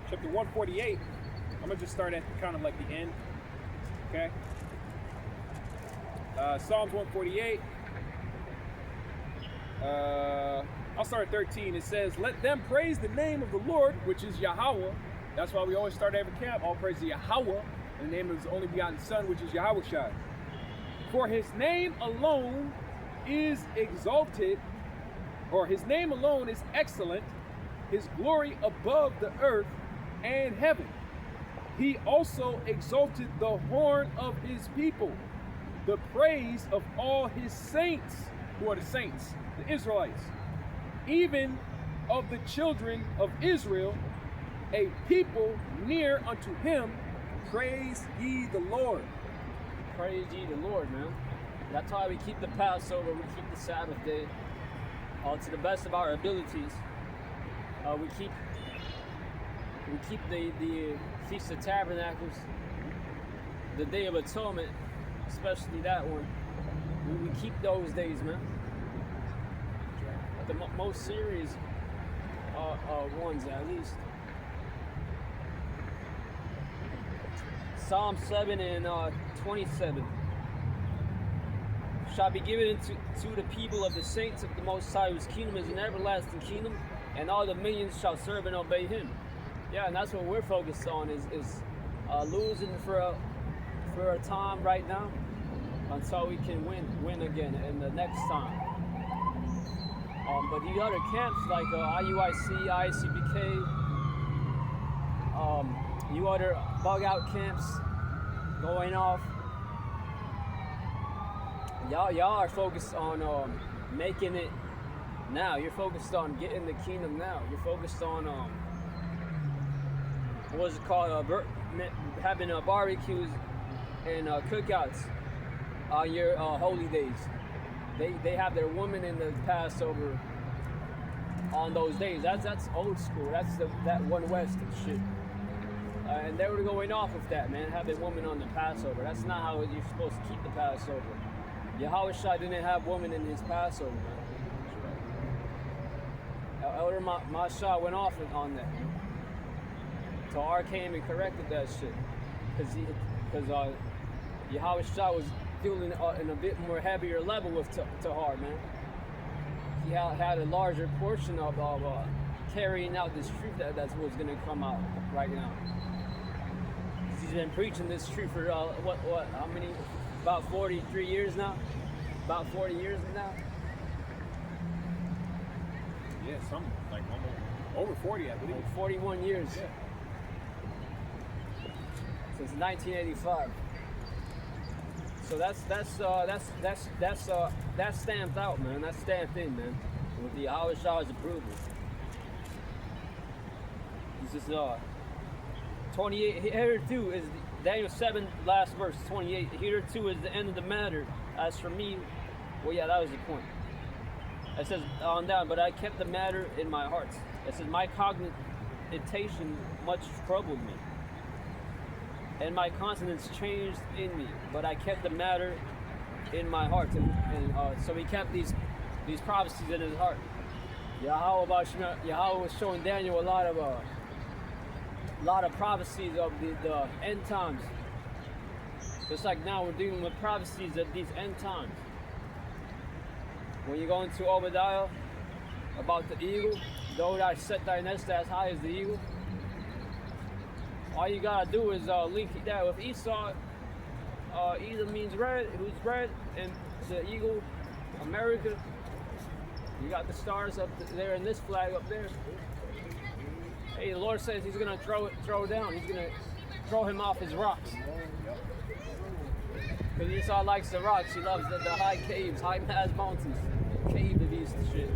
chapter 148. I'm gonna just start at kind of like the end. Okay. Psalms 148. I'll start at 13. It says, "Let them praise the name of the Lord, which is Yahweh." That's why we always start every camp. All praise to Yahweh, in the name of His only begotten Son, which is Yahushua. For His name alone is exalted, or His name alone is excellent. His glory above the earth and heaven. He also exalted the horn of His people, the praise of all His saints. Who are the saints? The Israelites. Even of the children of Israel, a people near unto Him. Praise ye the Lord. Praise ye the Lord, man. That's why we keep the Passover, we keep the Sabbath day, to the best of our abilities. We keep the Feast of Tabernacles, the Day of Atonement, especially that one. We keep those days, man. The most serious ones, at least. Psalm 7 and 27 shall be given to the people of the saints of the Most High, whose kingdom is an everlasting kingdom, and all dominions shall serve and obey Him. Yeah, and that's what we're focused on, is losing for a time right now until we can win again in the next time. But the other camps like IUIC, ICBK, you other bug out camps going off, y'all are focused on making it now. You're focused on getting the kingdom now. You're focused on what's it called, having barbecues and cookouts on your holy days. They have their women in the Passover on those days. That's old school. That's that one West shit. And they were going off of that, man, having women on the Passover. That's not how you're supposed to keep the Passover. Yahushua didn't have women in His Passover, man. Elder Masha went off on that. Tahar came and corrected that shit. Because Yahushua was dealing in a bit more heavier level with Tahar, man. He had a larger portion of carrying out this truth that's what's going to come out right now. He's been preaching this truth for how many? About 43 years now. About 40 years now. Yeah, some like almost over 40, I believe. Like 41 years. Yeah. Since 1985. So that's stamped out, man. That's stamped in, man, with the Yahushua approval. This is 28. Here too is Daniel 7, last verse 28. Here too is the end of the matter. As for me, well, yeah, that was the point. It says on down, but I kept the matter in my heart. It says my cogitation much troubled me, and my conscience changed in me. But I kept the matter in my heart, and so he kept these prophecies in his heart. Yahweh was showing Daniel a lot of prophecies of the end times. Just like now we're dealing with prophecies of these end times. When you go into Obadiah about the eagle, though I set thy nest as high as the eagle, all you gotta do is link that with Esau. Edom means red, who's red, and the eagle, America. You got the stars up there and this flag up there. Hey, the Lord says he's gonna throw down. He's gonna throw him off his rocks. Because Esau likes the rocks. He loves the high caves, high mass mountains, cave the beast and shit.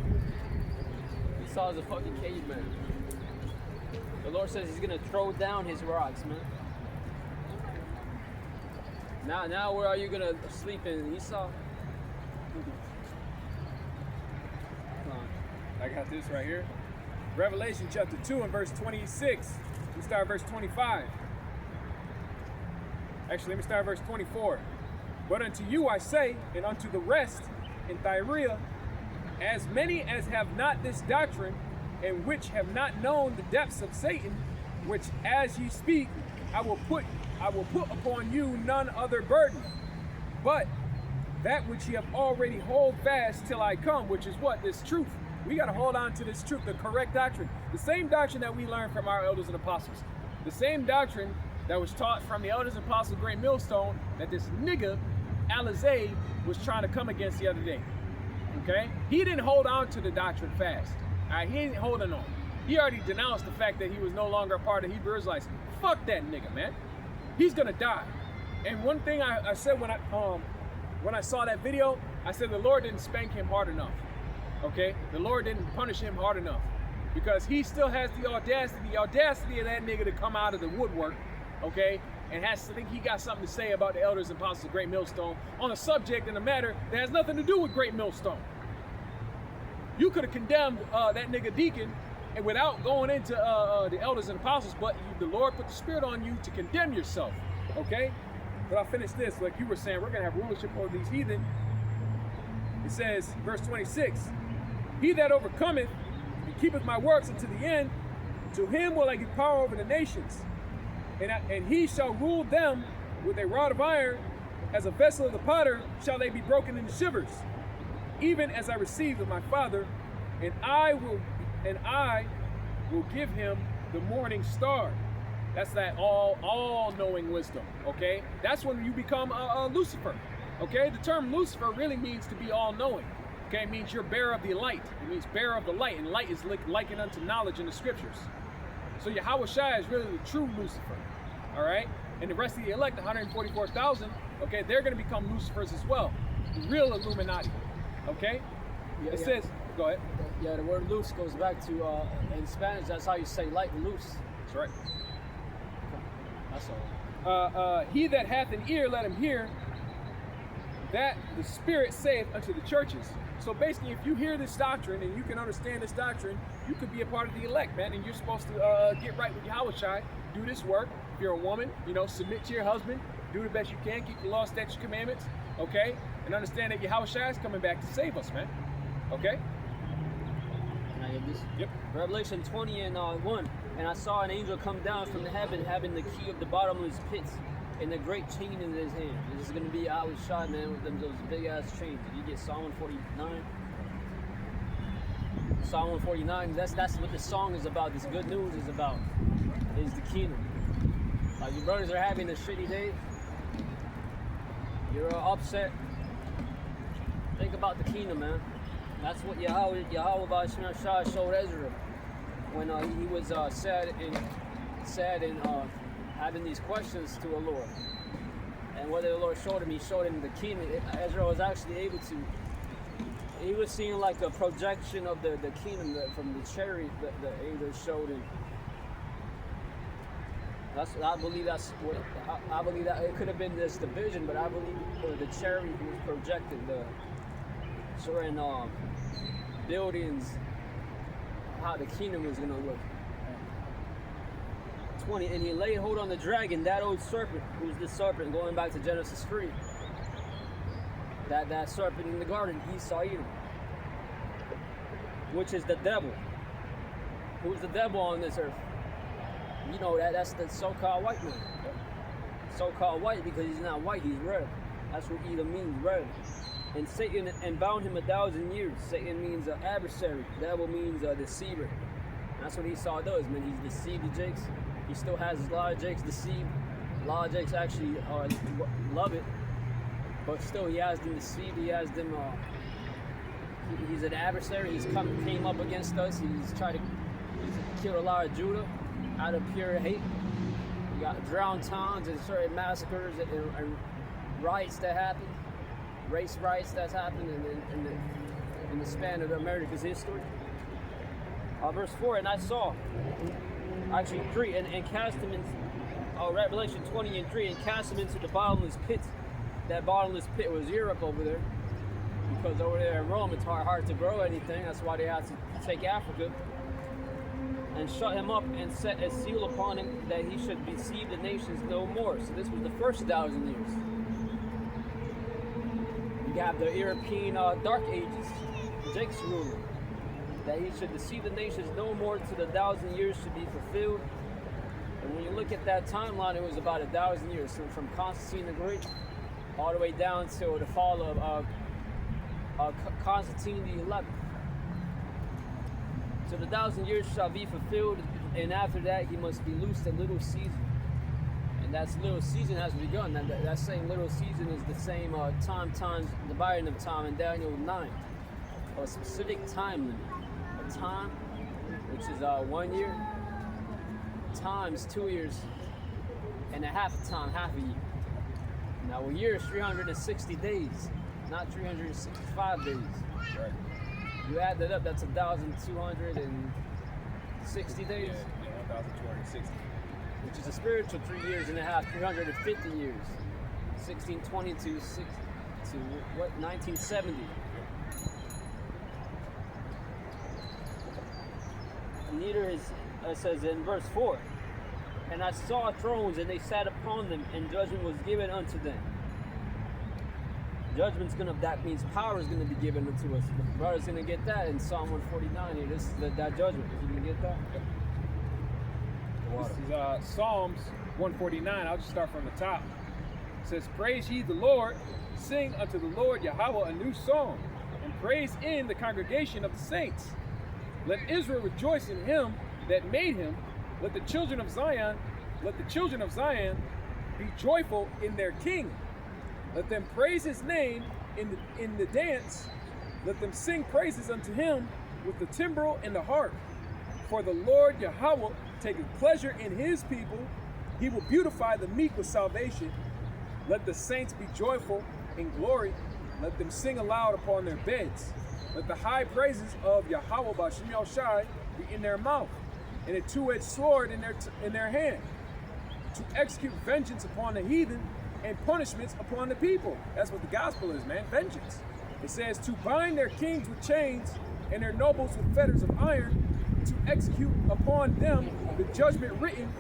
Esau's a fucking caveman. The Lord says he's gonna throw down his rocks, man. Now where are you gonna sleep in, Esau? I got this right here. Revelation chapter 2 and verse 26. We start at verse 25. Actually, let me start at verse 24. But unto you I say, and unto the rest in Thyatira, as many as have not this doctrine, and which have not known the depths of Satan, which as ye speak, I will put upon you none other burden, but that which ye have already hold fast till I come, which is what? This truth. We got to hold on to this truth, the correct doctrine. The same doctrine that we learned from our elders and apostles. The same doctrine that was taught from the elders and apostles, Great Millstone, that this nigga, Alizé, was trying to come against the other day. Okay? He didn't hold on to the doctrine fast. All right? He ain't holding on. He already denounced the fact that he was no longer a part of Hebrew Israelites. Fuck that nigga, man. He's going to die. And one thing I said when I saw that video, I said the Lord didn't spank him hard enough. Okay, the Lord didn't punish him hard enough because he still has the audacity of that nigga to come out of the woodwork, okay, and has to think he got something to say about the elders and apostles of Great Millstone on a subject and a matter that has nothing to do with Great Millstone. You could have condemned that nigga deacon and without going into the elders and apostles, but the Lord put the spirit on you to condemn yourself, okay? But I'll finish this. Like you were saying, we're gonna have rulership over these heathen. It says, verse 26. He that overcometh and keepeth my works unto the end, to him will I give power over the nations, and he shall rule them with a rod of iron, as a vessel of the potter shall they be broken into shivers, even as I received of my Father, and I will give him the morning star. That's that all-knowing wisdom. Okay, that's when you become a Lucifer. Okay, the term Lucifer really means to be all-knowing. Okay, it means you're bearer of the light. It means bearer of the light, and light is likened unto knowledge in the scriptures. So Yahushua is really the true Lucifer, all right? And the rest of the elect, 144,000, okay, they're going to become Lucifers as well, the real Illuminati, okay? Yeah, it says, go ahead. Yeah, the word loose goes back to, in Spanish, that's how you say light and loose. That's right. That's all. He that hath an ear, let him hear that the Spirit saith unto the churches. So basically, if you hear this doctrine and you can understand this doctrine, you could be a part of the elect, man. And you're supposed to get right with Yahushua, do this work. If you're a woman, submit to your husband, do the best you can, keep the law, statutes, commandments, okay? And understand that Yahushua is coming back to save us, man. Okay? Can I get this? Yep. Revelation 20 and 1. And I saw an angel come down from heaven, having the key of the bottomless pits, and a great chain in his hand. This is going to be Yahushua, man, with those big ass chains. If you get Psalm 149, Psalm 149. That's what this song is about. This good news is about. Is the kingdom. Like your brothers are having a shitty day. You're upset. Think about the kingdom, man. That's what Yahweh Ba'Shemashah showed Ezra when he was sad and having these questions to the Lord. And what the Lord showed him, he showed him the kingdom. Ezra was actually able to. He was seeing like a projection of the kingdom from the chariot that the angel showed him. I believe that it could have been this division, but I believe the chariot was projected the certain buildings, how the kingdom was gonna look. 20, and he laid hold on the dragon, that old serpent. Who's the serpent? Going back to Genesis 3. That serpent in the garden, Esau Edom, which is the devil. Who's the devil on this earth? You know that's the so-called white man. So-called white because he's not white, he's red. That's what Edom means, red. And Satan and bound him 1,000 years. Satan means adversary. Devil means deceiver. That's what Esau does, man. He's deceived the Jakes. He still has a lot of Jakes deceived. A lot of Jakes actually love it. But still, he has them deceived. He has them. He's an adversary. He's came up against us. He's killed a lot of Judah out of pure hate. You got drowned towns and certain massacres and riots that happen, race riots that's happened in the span of America's history. Verse 4, and I saw, actually 3, and cast him in, Revelation 20 and 3, and cast him into the bottomless pit. That bottomless pit was Europe over there, because over there in Rome it's hard to grow anything. That's why they had to take Africa. And shut him up and set a seal upon him that he should deceive the nations no more. So this was the first 1,000 years. You have the European Dark Ages, Jake's ruler, that he should deceive the nations no more till the 1,000 years should be fulfilled. And when you look at that timeline, it was about 1,000 years. So from Constantine the Great all the way down till the fall of Constantine the 11th. So the 1,000 years shall be fulfilled, and after that he must be loosed a little season. And that little season has begun. That same little season is the same times the dividing of time in Daniel 9. A specific time limit. A time, which is 1 year, times 2 years, and a half a time, half a year. Now a year is 360 days, not 365 days. Right. You add that up, that's 1,260 days. Yeah, 1,260. Which is a spiritual 3 years and a half, 350 years. 1620 to 1970. Neither is, it says in verse 4, and I saw thrones and they sat upon them, and judgment was given unto them. That means power is gonna be given unto us. The brother's gonna get that in Psalm 149 here. This is that judgment. You can get that? This is Psalms 149. I'll just start from the top. It says, praise ye the Lord, sing unto the Lord Yahweh a new song, and praise in the congregation of the saints. Let Israel rejoice in him that made him. Let the children of Zion be joyful in their king. Let them praise his name in the dance. Let them sing praises unto him with the timbrel and the harp. For the Lord Yahweh taketh pleasure in his people. He will beautify the meek with salvation. Let the saints be joyful in glory. Let them sing aloud upon their beds. Let the high praises of Yahweh Ba'Shemashah be in their mouth, and a two-edged sword in their hand, to execute vengeance upon the heathen and punishments upon the people. That's what the gospel is, man, vengeance. It says to bind their kings with chains and their nobles with fetters of iron, to execute upon them the judgment written.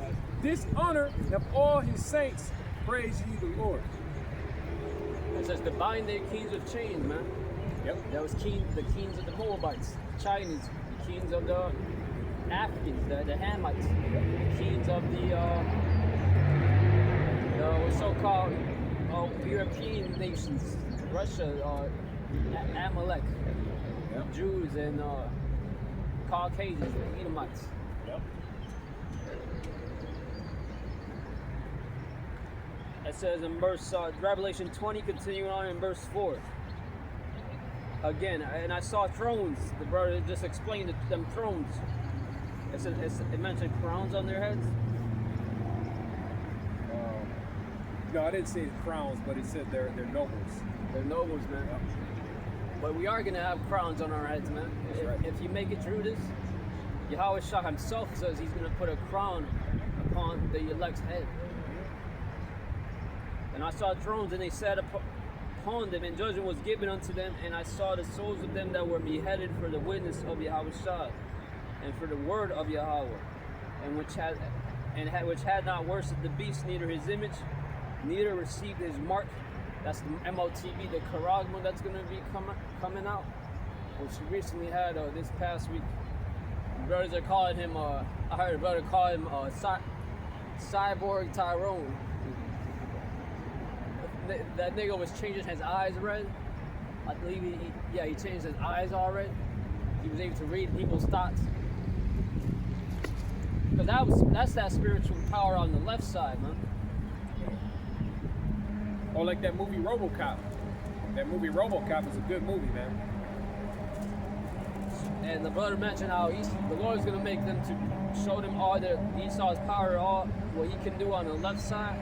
This honor of all his saints, praise ye the Lord. It says to bind their kings with chains, man. Yep. That was the kings of the Moabites, the Chinese, the kings of the Africans, the Hamites, the kings of the so-called European nations, Russia, Amalek, Yep. Jews, and Caucasians, the Edomites. Yep. It says in Revelation 20, continuing on in verse 4. Again, and I saw thrones. The brother just explained them thrones. It mentioned crowns on their heads. No, I didn't say crowns, but it said they're nobles. They're nobles, man. Yep. But we are going to have crowns on our heads, man. If you make it through this, Yahweh Shah himself says he's going to put a crown upon the elect's head. And I saw thrones, and they sat upon them, and judgment was given unto them. And I saw the souls of them that were beheaded for the witness of Yahweh Shah, and for the word of Yahweh, and which had not worshipped the beast, neither his image, neither received his mark. That's the MOTB, the Karagma that's going to be coming out, which we recently had this past week. Brothers are calling him, I heard a brother call him Cyborg Tyrone. That nigga was changing his eyes red. I believe he changed his eyes all red. He was able to read people's thoughts. Because that's that spiritual power on the left side, man. Or like that movie RoboCop. That movie RoboCop is a good movie, man. And the brother mentioned how the Lord's going to make them to show them all Esau's power, all what he can do on the left side.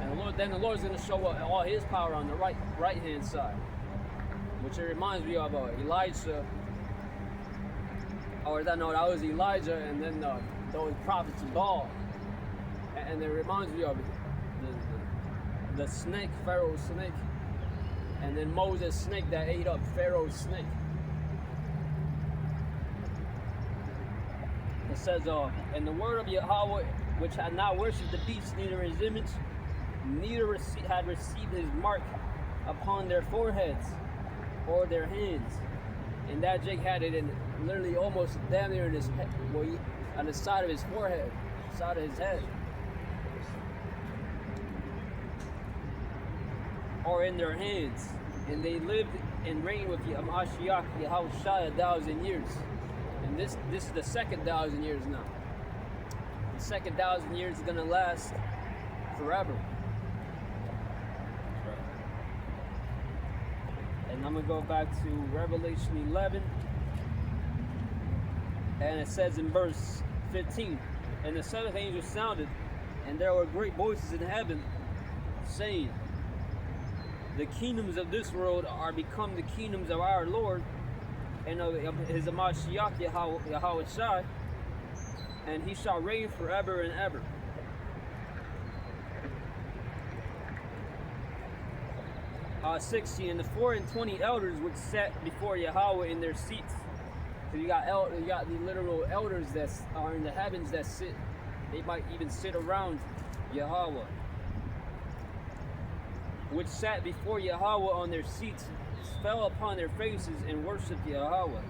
And the Lord's going to show all his power on the right hand side. Which it reminds me of Elijah. Or that was Elijah, and then those prophets of Baal. And it reminds me of the snake, Pharaoh's snake. And then Moses' snake that ate up Pharaoh's snake. It says, and the word of Yahweh, which had not worshipped the beast, neither his image, neither had received his mark upon their foreheads or their hands. And that Jake had it in literally almost damn near in his head, on the side of his forehead, side of his head. Or in their hands. And they lived and reigned with Mashiach, Yahweh Shai, 1,000 years. And this is the second 1,000 years now. The second 1,000 years is going to last forever. And I'm going to go back to Revelation 11. And it says in verse 15, and the seventh angel sounded, and there were great voices in heaven, saying, the kingdoms of this world are become the kingdoms of our Lord, and of his Mashiach Yahweh Shai, and he shall reign forever and ever. Uh, 16, and the 24 elders which sat before Yahweh in their seats. So you got the literal elders that are in the heavens that sit. They might even sit around Yahweh, which sat before Yahweh on their seats, fell upon their faces and worshipped Yahweh.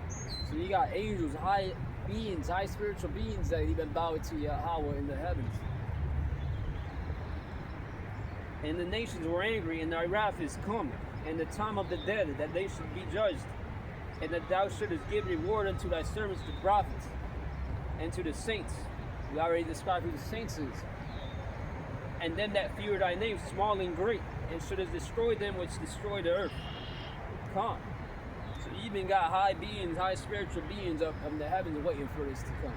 So you got angels, high beings, high spiritual beings that even bow to Yahweh in the heavens. And the nations were angry, and thy wrath is come, and the time of the dead, that they should be judged, and that thou shouldest give reward unto thy servants the prophets, and to the saints. We already described who the saints is. And them that fear thy name, small and great, and shouldest destroy them which destroy the earth. Come. So you even got high beings, high spiritual beings up in the heavens waiting for this to come.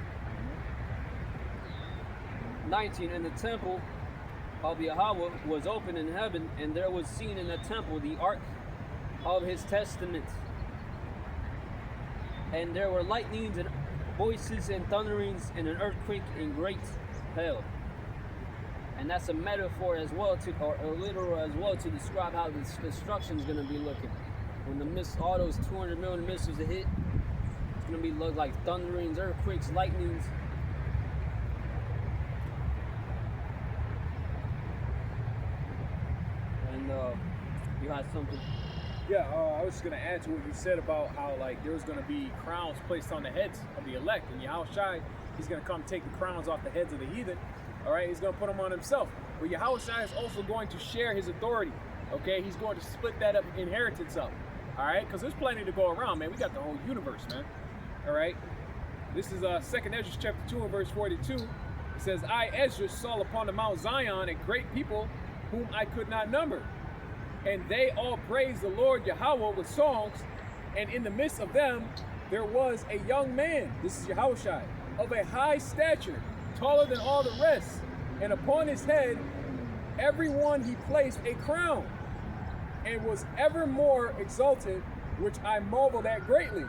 19, and the temple of Yahweh was open in heaven, and there was seen in the temple the ark of his testament. And there were lightnings and voices and thunderings and an earthquake and great hail. And that's a metaphor as well, or literal as well, to describe how this destruction is going to be looking. When all those 200 million missiles hit, it's going to be look like thunderings, earthquakes, lightnings. And you had something? Yeah, I was just going to add to what you said about how like there was going to be crowns placed on the heads of the elect. And Yahweh Shai, he's going to come take the crowns off the heads of the heathen. All right, he's going to put them on himself. But Yahweh Shai is also going to share his authority. Okay, he's going to split that up, inheritance up. All right, because there's plenty to go around, man. We got the whole universe, man. All right. This is 2nd Ezra chapter 2 and verse 42. It says, I, Ezra, saw upon the Mount Zion a great people whom I could not number. And they all praised the Lord Yahweh with songs. And in the midst of them, there was a young man, this is Yahushai, of a high stature, taller than all the rest. And upon his head, everyone he placed a crown, and was ever more exalted, which I marveled at greatly.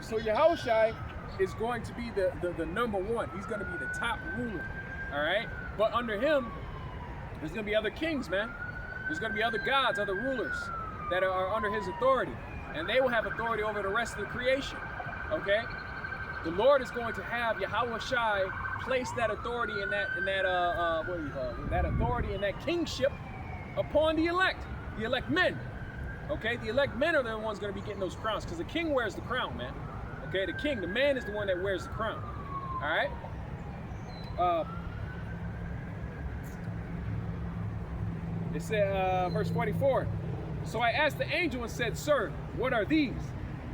So Yahushai is going to be the number one. He's going to be the top ruler, all right? But under him, there's going to be other kings, man. There's going to be other gods, other rulers that are under his authority. And they will have authority over the rest of the creation, okay? The Lord is going to have Yahushai place that authority and that authority and that kingship upon the elect men, okay? The elect men are the ones going to be getting those crowns, because the king wears the crown, man. Okay, the man is the one that wears the crown. All right. It said, verse 44. So I asked the angel and said, Sir, what are these?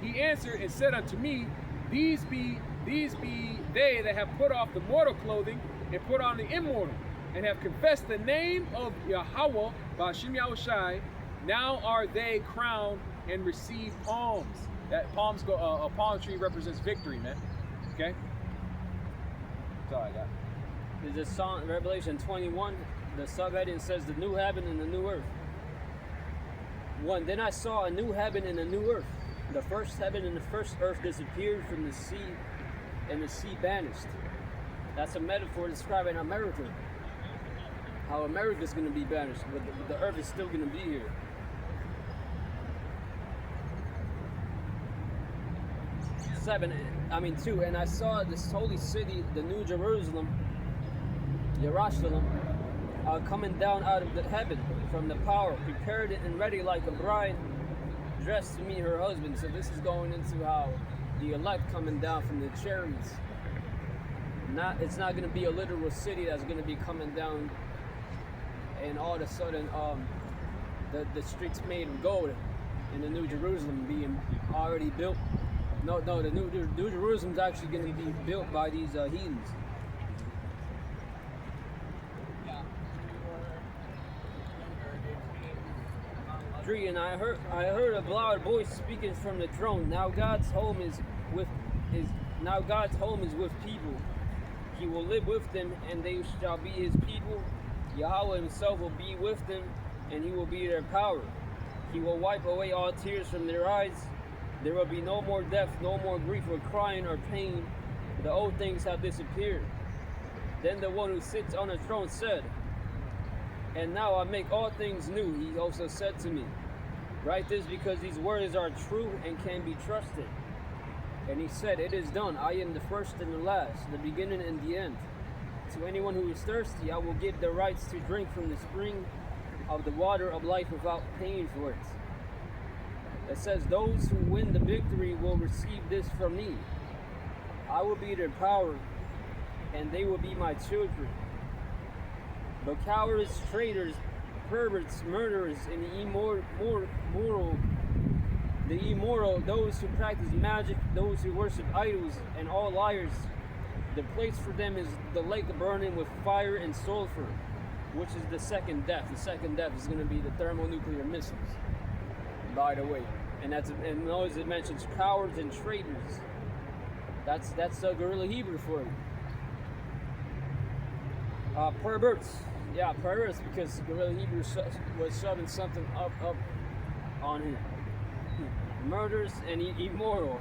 He answered and said unto me, These be they that have put off the mortal clothing and put on the immortal, and have confessed the name of Yahweh, Ba'ashim Yahushai. Now are they crowned and receive palms. That a palm tree represents victory, man. Okay? That's all I got. There's a song, Revelation 21, the subheading says, the new heaven and the new earth. 1. Then I saw a new heaven and a new earth. The first heaven and the first earth disappeared from the sea, and the sea vanished. That's a metaphor describing America. How America's going to be banished, but the earth is still going to be here. 2, and I saw this holy city, the New Jerusalem, coming down out of the heaven from the power, prepared and ready like a bride, dressed to meet her husband. So this is going into how the elect coming down from the chariots. It's not going to be a literal city that's going to be coming down, and all of a sudden, the streets made of gold, and the New Jerusalem being already built. No, the New Jerusalem's actually going to be built by these heathens. And I heard a loud voice speaking from the throne. Now God's home is with people. He will live with them, and they shall be his people. Yahweh himself will be with them, and he will be their power. He will wipe away all tears from their eyes. There will be no more death, no more grief or crying or pain. The old things have disappeared. Then the one who sits on the throne said, And now I make all things new. He also said to me, Write this, because these words are true and can be trusted. And he said, It is done. I am the first and the last, the beginning and the end. To anyone who is thirsty, I will give the rights to drink from the spring of the water of life without paying for it. It says, Those who win the victory will receive this from me. I will be their power, and they will be my children. But cowards, traitors, perverts, murderers, and the immoral, those who practice magic, those who worship idols, and all liars, the place for them is the lake burning with fire and sulfur, which is the second death. The second death is going to be the thermonuclear missiles, by the way. And notice it mentions cowards and traitors. That's guerrilla Hebrew for you. Perverts. Yeah, perverts, because guerrilla Hebrew was shoving something up on him. Murders and immoral.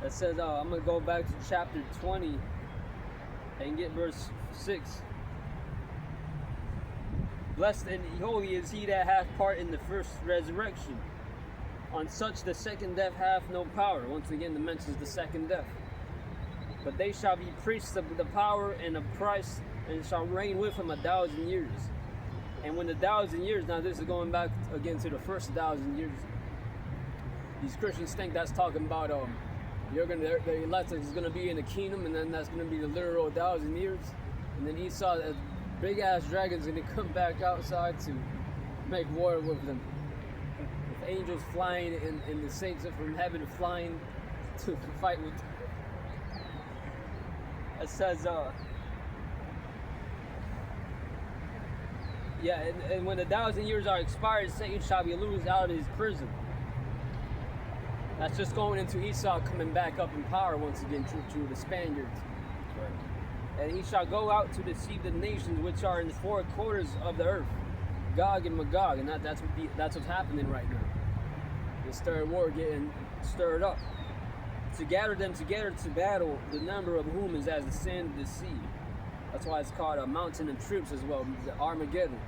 It says, I'm going to go back to chapter 20 and get verse 6. Blessed and holy is he that hath part in the first resurrection. On such the second death hath no power. Once again, it mentions the second death. But they shall be priests of the power and of Christ, and shall reign with him 1,000 years. And when the 1,000 years, now this is going back again to the first 1,000 years. These Christians think that's talking about the elect is gonna be in the kingdom, and then that's gonna be the literal 1,000 years. And then Esau, a big ass dragon's gonna come back outside to make war with them. angels flying and the saints from heaven flying to fight with. It says, yeah, and when the 1,000 years are expired, Satan shall be loosed out of his prison. That's just going into Esau coming back up in power once again through the Spaniards. Right. And he shall go out to deceive the nations which are in the four quarters of the earth, Gog and Magog, and that's what's happening right now. The third war getting stirred up. To gather them together to battle, the number of whom is as the sand of the sea. That's why it's called a mountain of troops as well, the Armageddon.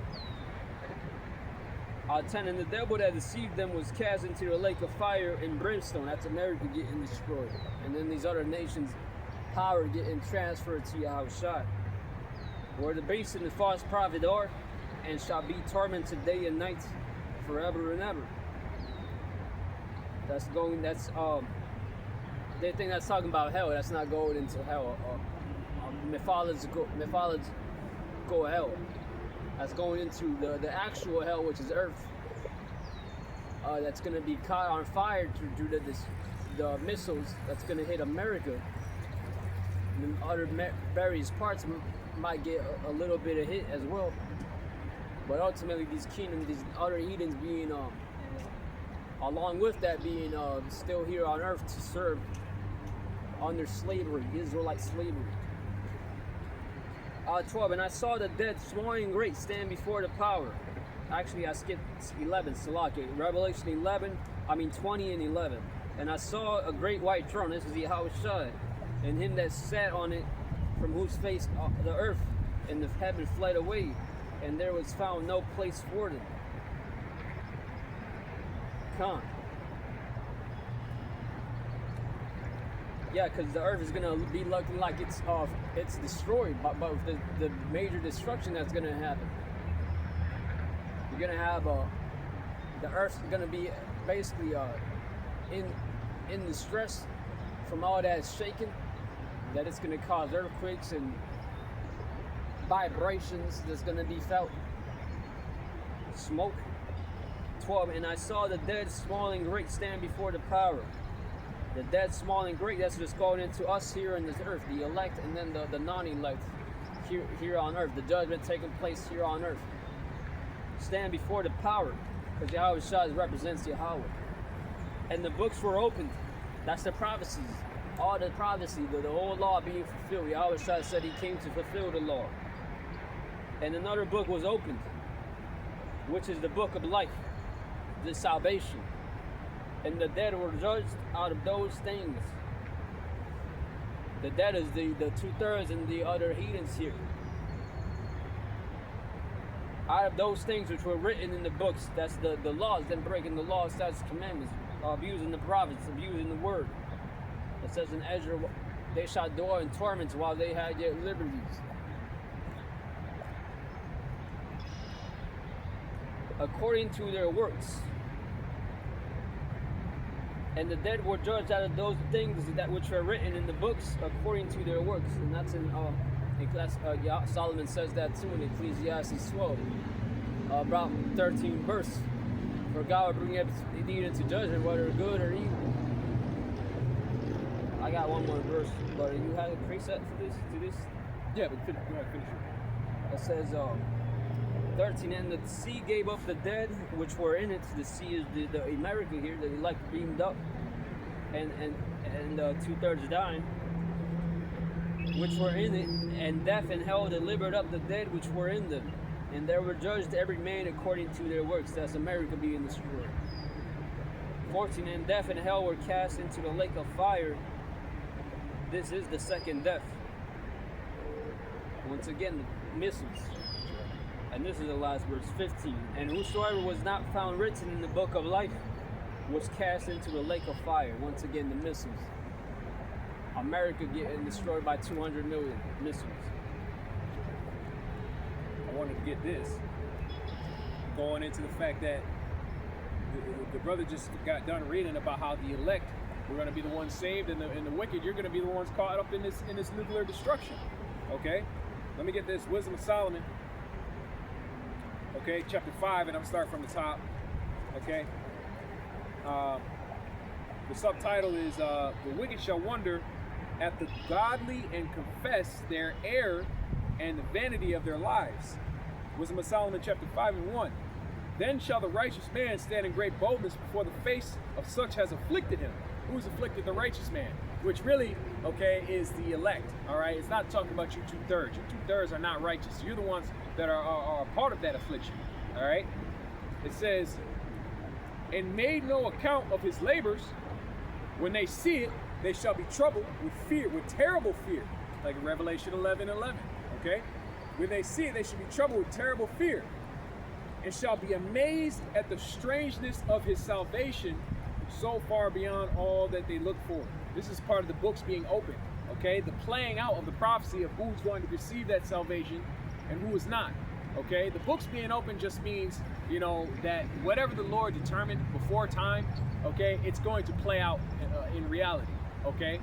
10, and the devil that deceived them was cast into the lake of fire and brimstone. That's America getting destroyed. And then these other nations' power getting transferred to Yahushua. Where the beast and the false prophet are, and shall be tormented day and night forever and ever. They think that's talking about hell. That's not going into hell. Mythology go hell. That's going into the actual hell, which is earth. That's going to be caught on fire due to the missiles that's going to hit America. And other various parts might get a little bit of hit as well. But ultimately, these kingdoms, these other heathens being, along with that, being still here on earth to serve under slavery, Israelite slavery. 12, and I saw the dead, small and great, stand before the power. Actually, I skipped 11, Salaki. Revelation 20 and 11. And I saw a great white throne. This is Yahushua, and him that sat on it, from whose face the earth and the heaven fled away, and there was found no place for them. Come. Yeah, because the earth is gonna be looking like it's destroyed, but the major destruction that's gonna happen. You're gonna have the earth's gonna be basically in distress from all that shaking, that it's gonna cause earthquakes and vibrations that's gonna be felt. Smoke. 12, and I saw the dead, small and great, stand before the power. The dead, small and great, that's just going into us here in this earth, the elect and then the non-elect here on earth, the judgment taking place here on earth. Stand before the power, because Yahushua represents Yahweh. And the books were opened. That's the prophecies. All the prophecy, the whole law being fulfilled. Yahushua said he came to fulfill the law. And another book was opened, which is the book of life, the salvation. And the dead were judged out of those things. The dead is the 2/3 and the other heathens here. Out of those things which were written in the books, that's the laws, them breaking the laws, statutes, commandments, abusing the prophets, abusing the word. It says in Ezra, they shall dwell in torments while they had yet liberties. According to their works. And the dead were judged out of those things that which were written in the books according to their works. And that's in Solomon says that too in Ecclesiastes 12, about 13 verse. For God will bring every into judgment, whether good or evil. I got one more verse, but you had a preset for this? To this? Yeah, but finish it. It says 13, and the sea gave up the dead which were in it. The sea is the America here, the elect beamed up, and 2/3 dying, which were in it, and death and hell delivered up the dead which were in them, and there were judged every man according to their works. That's America being destroyed. 14, and death and hell were cast into the lake of fire. This is the second death. Once again, the missiles. And this is the last verse, 15. And whosoever was not found written in the book of life was cast into the lake of fire. Once again, the missiles. America getting destroyed by 200 million missiles. I wanted to get this. Going into the fact that the brother just got done reading about how the elect were going to be the ones saved, and the wicked, you're going to be the ones caught up in this nuclear destruction. Okay? Let me get this. Wisdom of Solomon. Okay, chapter 5, and I'm starting from the top. Okay, The subtitle is The Wicked Shall Wonder at the Godly and Confess Their Error and the Vanity of Their Lives. Wisdom of Solomon chapter 5 and 1. Then shall the righteous man stand in great boldness before the face of such as afflicted him. Who's afflicted? The righteous man, which really, okay, is the elect, all right? It's not talking about you two-thirds. You two-thirds are not righteous. You're the ones that are a part of that affliction, all right? It says, and made no account of his labors. When they see it, they shall be troubled with fear, with terrible fear, like in Revelation 11:11, okay? When they see it, they shall be troubled with terrible fear, and shall be amazed at the strangeness of his salvation, so far beyond all that they look for. This is part of the books being opened, okay? The playing out of the prophecy of who's going to receive that salvation and who is not, okay? The books being open just means, you know, that whatever the Lord determined before time, okay, it's going to play out in reality, okay?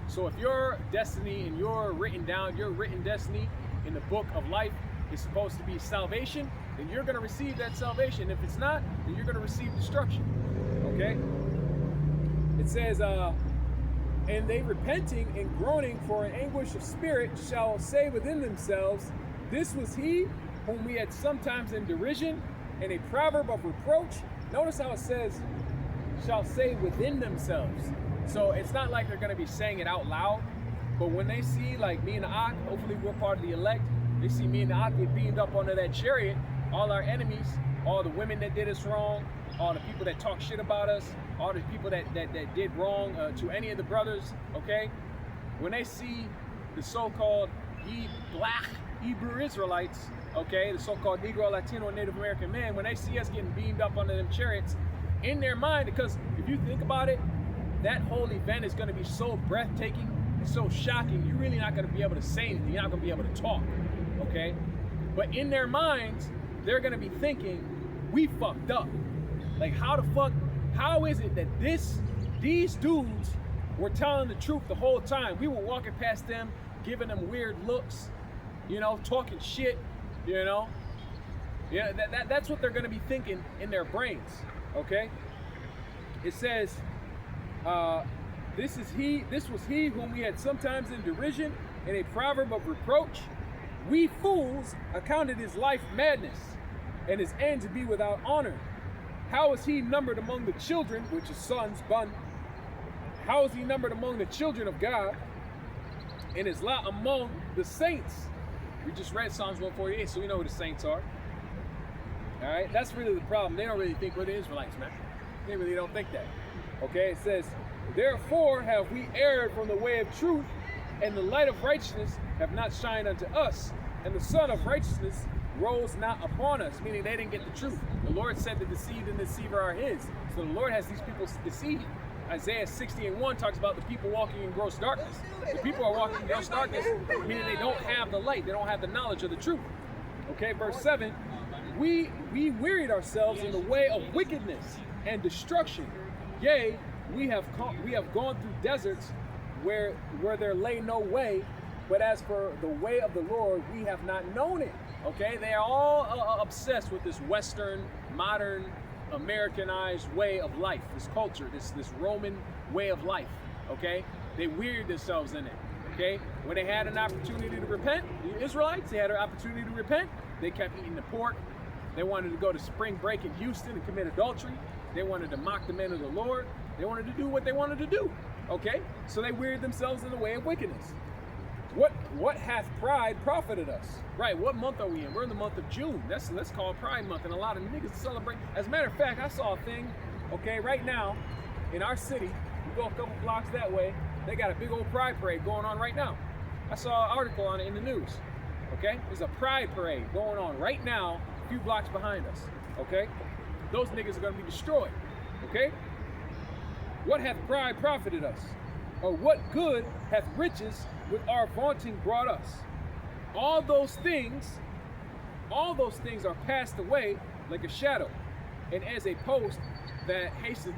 So if your destiny and your written destiny in the book of life is supposed to be salvation, then you're going to receive that salvation. If it's not, then you're going to receive destruction, okay? It says, and they repenting and groaning for an anguish of spirit shall say within themselves, this was he whom we had sometimes in derision and a proverb of reproach. Notice how it says, shall say within themselves. So it's not like they're going to be saying it out loud, but when they see, like me and the Ak, hopefully we're part of the elect, they see me and the Ak get beamed up onto that chariot, all our enemies, all the women that did us wrong, all the people that talk shit about us, all the people that did wrong to any of the brothers, okay? When they see the so-called black Hebrew Israelites, okay, the so-called Negro, Latino, and Native American men, when they see us getting beamed up under them chariots, in their mind, because if you think about it, that whole event is going to be so breathtaking, so shocking, you're really not going to be able to say anything, you're not going to be able to talk, okay? But in their minds, they're going to be thinking, we fucked up. Like, how is it that these dudes were telling the truth the whole time? We were walking past them, giving them weird looks, you know, talking shit, you know? Yeah, that's what they're going to be thinking in their brains, okay? It says, this was he whom we had sometimes in derision and a proverb of reproach. We fools accounted his life madness and his end to be without honor. How is he numbered among the children, which is sons, bun? How is he numbered among the children of God, and his lot among the saints? We just read Psalms 148, so we know who the saints are. All right, that's really the problem. They don't really think we're the Israelites, man. They really don't think that. Okay, it says, therefore have we erred from the way of truth, and the light of righteousness have not shined unto us, and the sun of righteousness rose not upon us, meaning they didn't get the truth. The Lord said the deceived and the deceiver are his. So the Lord has these people deceived. Isaiah 60:1 talks about the people walking in gross darkness. The people are walking in gross darkness, meaning they don't have the light, they don't have the knowledge of the truth. Okay, verse 7, we wearied ourselves in the way of wickedness and destruction. Yea, we have gone through deserts where there lay no way, but as for the way of the Lord, we have not known it. Okay, they are all obsessed with this Western, modern, Americanized way of life, this culture, this Roman way of life. Okay, they wearied themselves in it. Okay, when they had an opportunity to repent, the Israelites, they had an opportunity to repent, they kept eating the pork. They wanted to go to spring break in Houston and commit adultery. They wanted to mock the men of the Lord. They wanted to do what they wanted to do. Okay, so they wearied themselves in the way of wickedness. What hath pride profited us? Right, what month are we in? We're in the month of June. Let's call it Pride Month, and a lot of niggas celebrate. As a matter of fact, I saw a thing, okay, right now, in our city, we go a couple blocks that way, they got a big old pride parade going on right now. I saw an article on it in the news, okay? There's a pride parade going on right now, a few blocks behind us, okay? Those niggas are gonna be destroyed, okay? What hath pride profited us? Or what good hath riches with our vaunting brought us? All those things are passed away like a shadow, and as a post that hasteth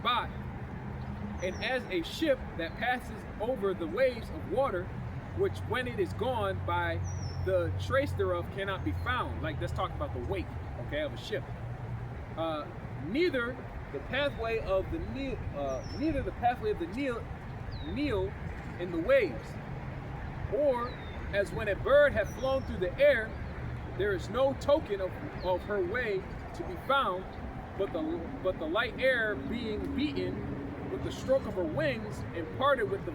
by, and as a ship that passes over the waves of water, which when it is gone by, the trace thereof cannot be found. Like, let's talk about the wake, okay, of a ship. Neither the pathway of the Nile, neither the pathway of the Nile in the waves, or as when a bird hath flown through the air, there is no token of her way to be found, but the light air being beaten with the stroke of her wings, and parted with the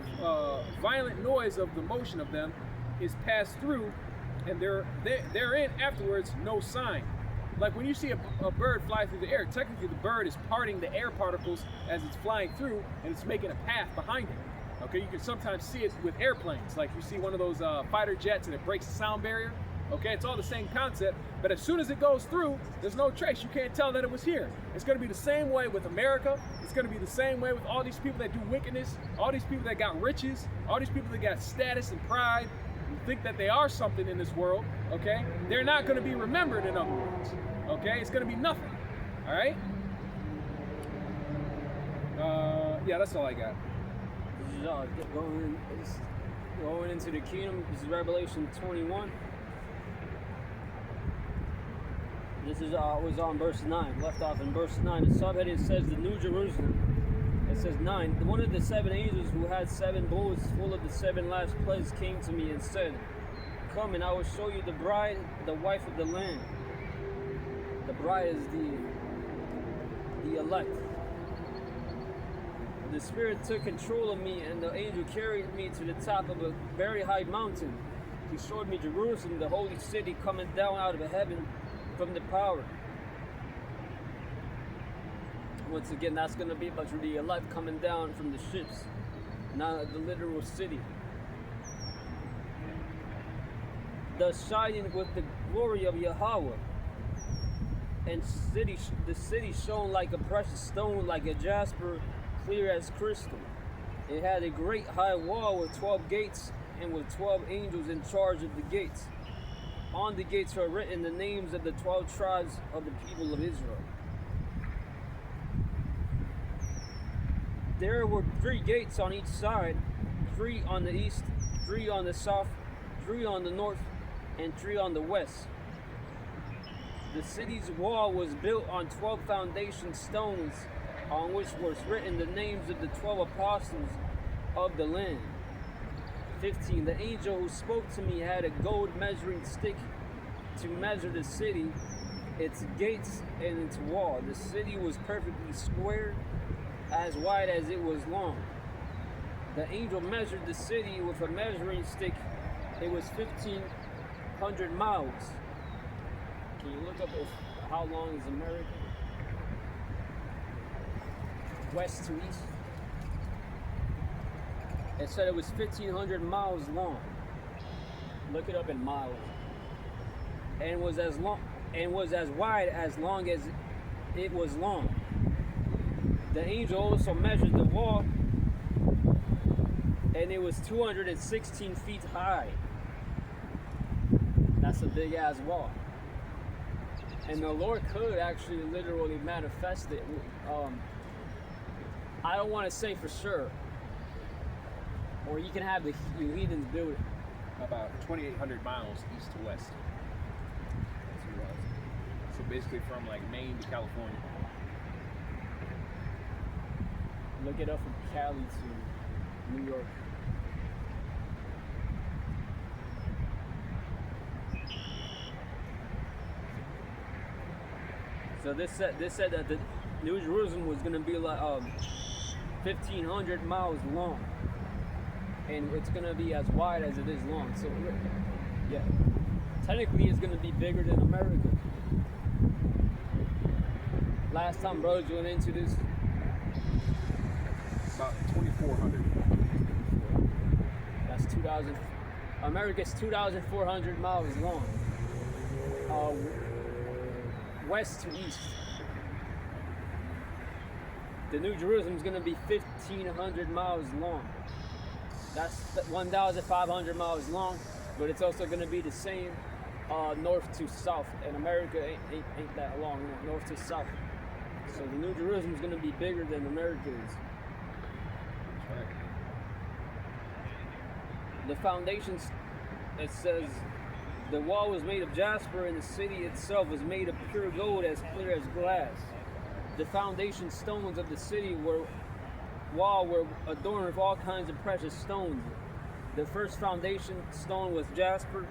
violent noise of the motion of them, is passed through, and therein afterwards no sign. Like when you see a bird fly through the air, technically the bird is parting the air particles as it's flying through, and it's making a path behind it. Okay, you can sometimes see it with airplanes, like you see one of those fighter jets and it breaks the sound barrier. Okay, it's all the same concept, but as soon as it goes through, there's no trace. You can't tell that it was here. It's going to be the same way with America. It's going to be the same way with all these people that do wickedness, all these people that got riches, all these people that got status and pride, and think that they are something in this world. Okay, they're not going to be remembered, in other words. Okay, it's going to be nothing. All right. Yeah, that's all I got. This is going into the kingdom. This is Revelation 21. This is was on verse 9, left off in verse 9. The subheading says the New Jerusalem. It says 9. One of the 7 angels who had 7 bowls full of the 7 last plagues came to me and said, "Come, and I will show you the bride, the wife of the Lamb." The bride is the elect. The Spirit took control of me, and the angel carried me to the top of a very high mountain. He showed me Jerusalem, the holy city, coming down out of heaven from the power. Once again, that's going to be about the elect coming down from the ships, not the literal city. Thus shining with the glory of Yahweh, and the city shone like a precious stone, like a jasper, clear as crystal. It had a great high wall with 12 gates, and with 12 angels in charge of the gates. On the gates are written the names of the 12 tribes of the people of Israel. There were 3 gates on each side, 3 on the east, 3 on the south, 3 on the north, and 3 on the west. The city's wall was built on 12 foundation stones, on which was written the names of the 12 apostles of the Lamb. 15. The angel who spoke to me had a gold measuring stick to measure the city, its gates, and its wall. The city was perfectly square, as wide as it was long. The angel measured the city with a measuring stick. It was 1,500 miles. Can you look up how long is America? West to east. It said it was 1,500 miles long. Look it up in miles. And was as wide as long as it was long. The angel also measured the wall, and it was 216 feet high. That's a big ass wall. And the Lord could actually literally manifest it. I don't want to say for sure. Or you can have the heathens build it. About 2,800 miles east to west. So basically from like Maine to California. Look it up from Cali to New York. So this said that the New Jerusalem was going to be like 1,500 miles long, and it's going to be as wide as it is long. So yeah, technically it's going to be bigger than America. Last time brothers went into this, about 2,400. That's 2,000. America's 2,400 miles long. West to east. The New Jerusalem is going to be 1,500 miles long. That's 1,500 miles long, but it's also going to be the same north to south. And America ain't that long, north to south. So the New Jerusalem is going to be bigger than America is. Right. The foundations, it says, the wall was made of jasper, and the city itself was made of pure gold, as clear as glass. The foundation stones of the city were adorned with all kinds of precious stones. The first foundation stone was jasper,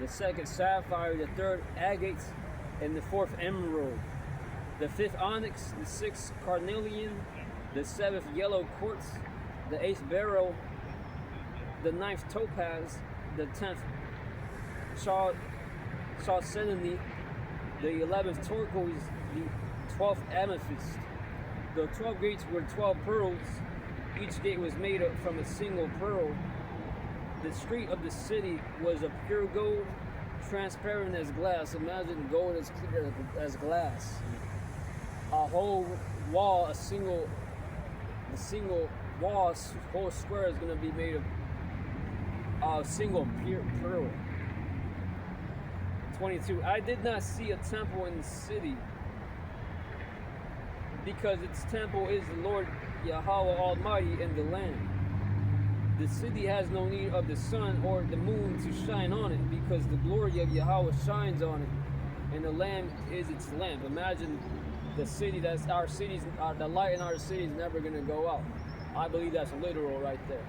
the second sapphire, the third agate, and the fourth emerald. The fifth onyx, the sixth carnelian, the seventh yellow quartz, the eighth beryl, the ninth topaz, the 10th chalcedony, the 11th turquoise, the 12th amethyst. The 12 gates were 12 pearls. Each gate was made up from a single pearl. The street of the city was of pure gold, transparent as glass. Imagine gold as clear as glass. A whole wall, a single wall, whole square is going to be made of a single pure pearl. 22. I did not see a temple in the city, because its temple is the Lord Yahweh Almighty in the land. The city has no need of the sun or the moon to shine on it, because the glory of Yahweh shines on it, and the Lamb is its lamp. Imagine the city, that's our cities, the light in our city is never going to go out. I believe that's literal right there.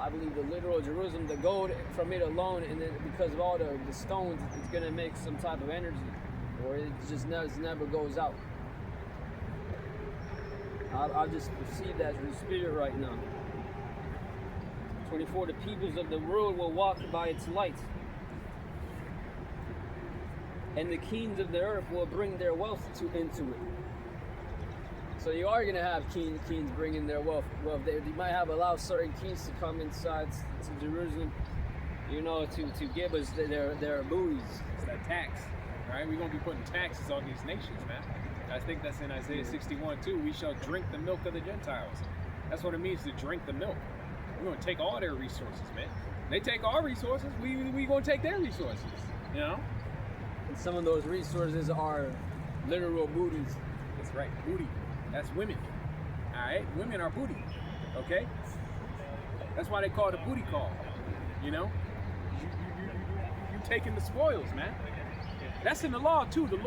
I believe the literal Jerusalem, the gold from it alone, and then because of all the stones, it's going to make some type of energy, or it just never goes out. I just perceive that through the Spirit right now. 24. The peoples of the world will walk by its light, and the kings of the earth will bring their wealth into it. So you are going to have kings bringing their wealth. Well, they might have allowed certain kings to come inside to Jerusalem, to give us their booties. It's that tax, right? We're going to be putting taxes on these nations, man. I think that's in Isaiah 61 too. We shall drink the milk of the Gentiles. That's what it means to drink the milk. We're going to take all their resources, man. They take our resources, we going to take their resources, And some of those resources are literal booties. That's right, booty. That's women. All right, women are booty. Okay, that's why they call it a booty call. You taking the spoils, man. That's in the law too. The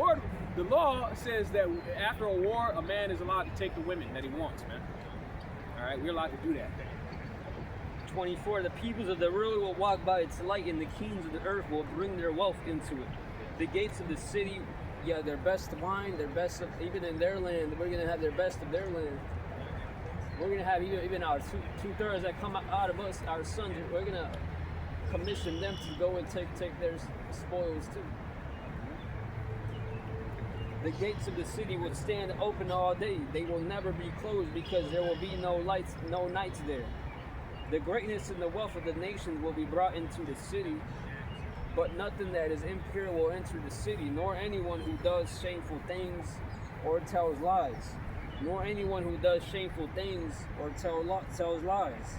law says that after a war, a man is allowed to take the women that he wants, man. All right, we're allowed to do that. 24. The peoples of the world will walk by its light, and the kings of the earth will bring their wealth into it. The gates of the city, their best wine, their best of, even in their land, we're going to have their best of their land. We're going to have even our two-thirds that come out of us, our sons, we're going to commission them to go and take their spoils too. The gates of the city will stand open all day. They will never be closed, because there will be no lights, no nights there. The greatness and the wealth of the nations will be brought into the city, but nothing that is impure will enter the city, nor anyone who does shameful things or tells lies, nor anyone who does shameful things or tells lies.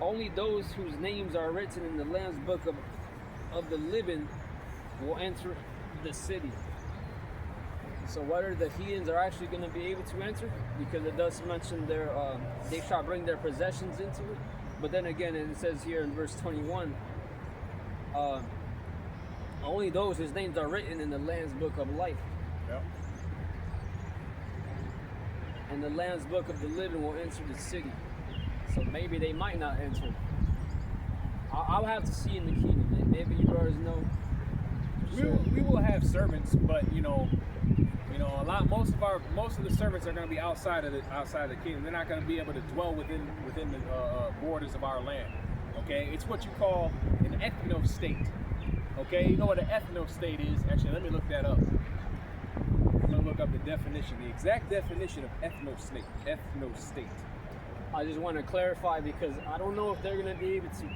Only those whose names are written in the Lamb's book of the living will enter the city. So whether the heathens are actually going to be able to enter, because it does mention they shall bring their possessions into it. But then again, it says here in verse 21, only those whose names are written in the Lamb's book of life. Yep. And the Lamb's book of the living will enter the city. So maybe they might not enter. I'll have to see in the kingdom. Maybe you brothers know. We will have servants, but most of the servants are going to be outside of the kingdom. They're not going to be able to dwell within the borders of our land. Okay, it's what you call an ethno state. Okay, you know what an ethno state is? Actually, let me look that up. I'm going to look up the definition, the exact definition of ethno state. Ethno state. I just want to clarify, because I don't know if they're going to be able to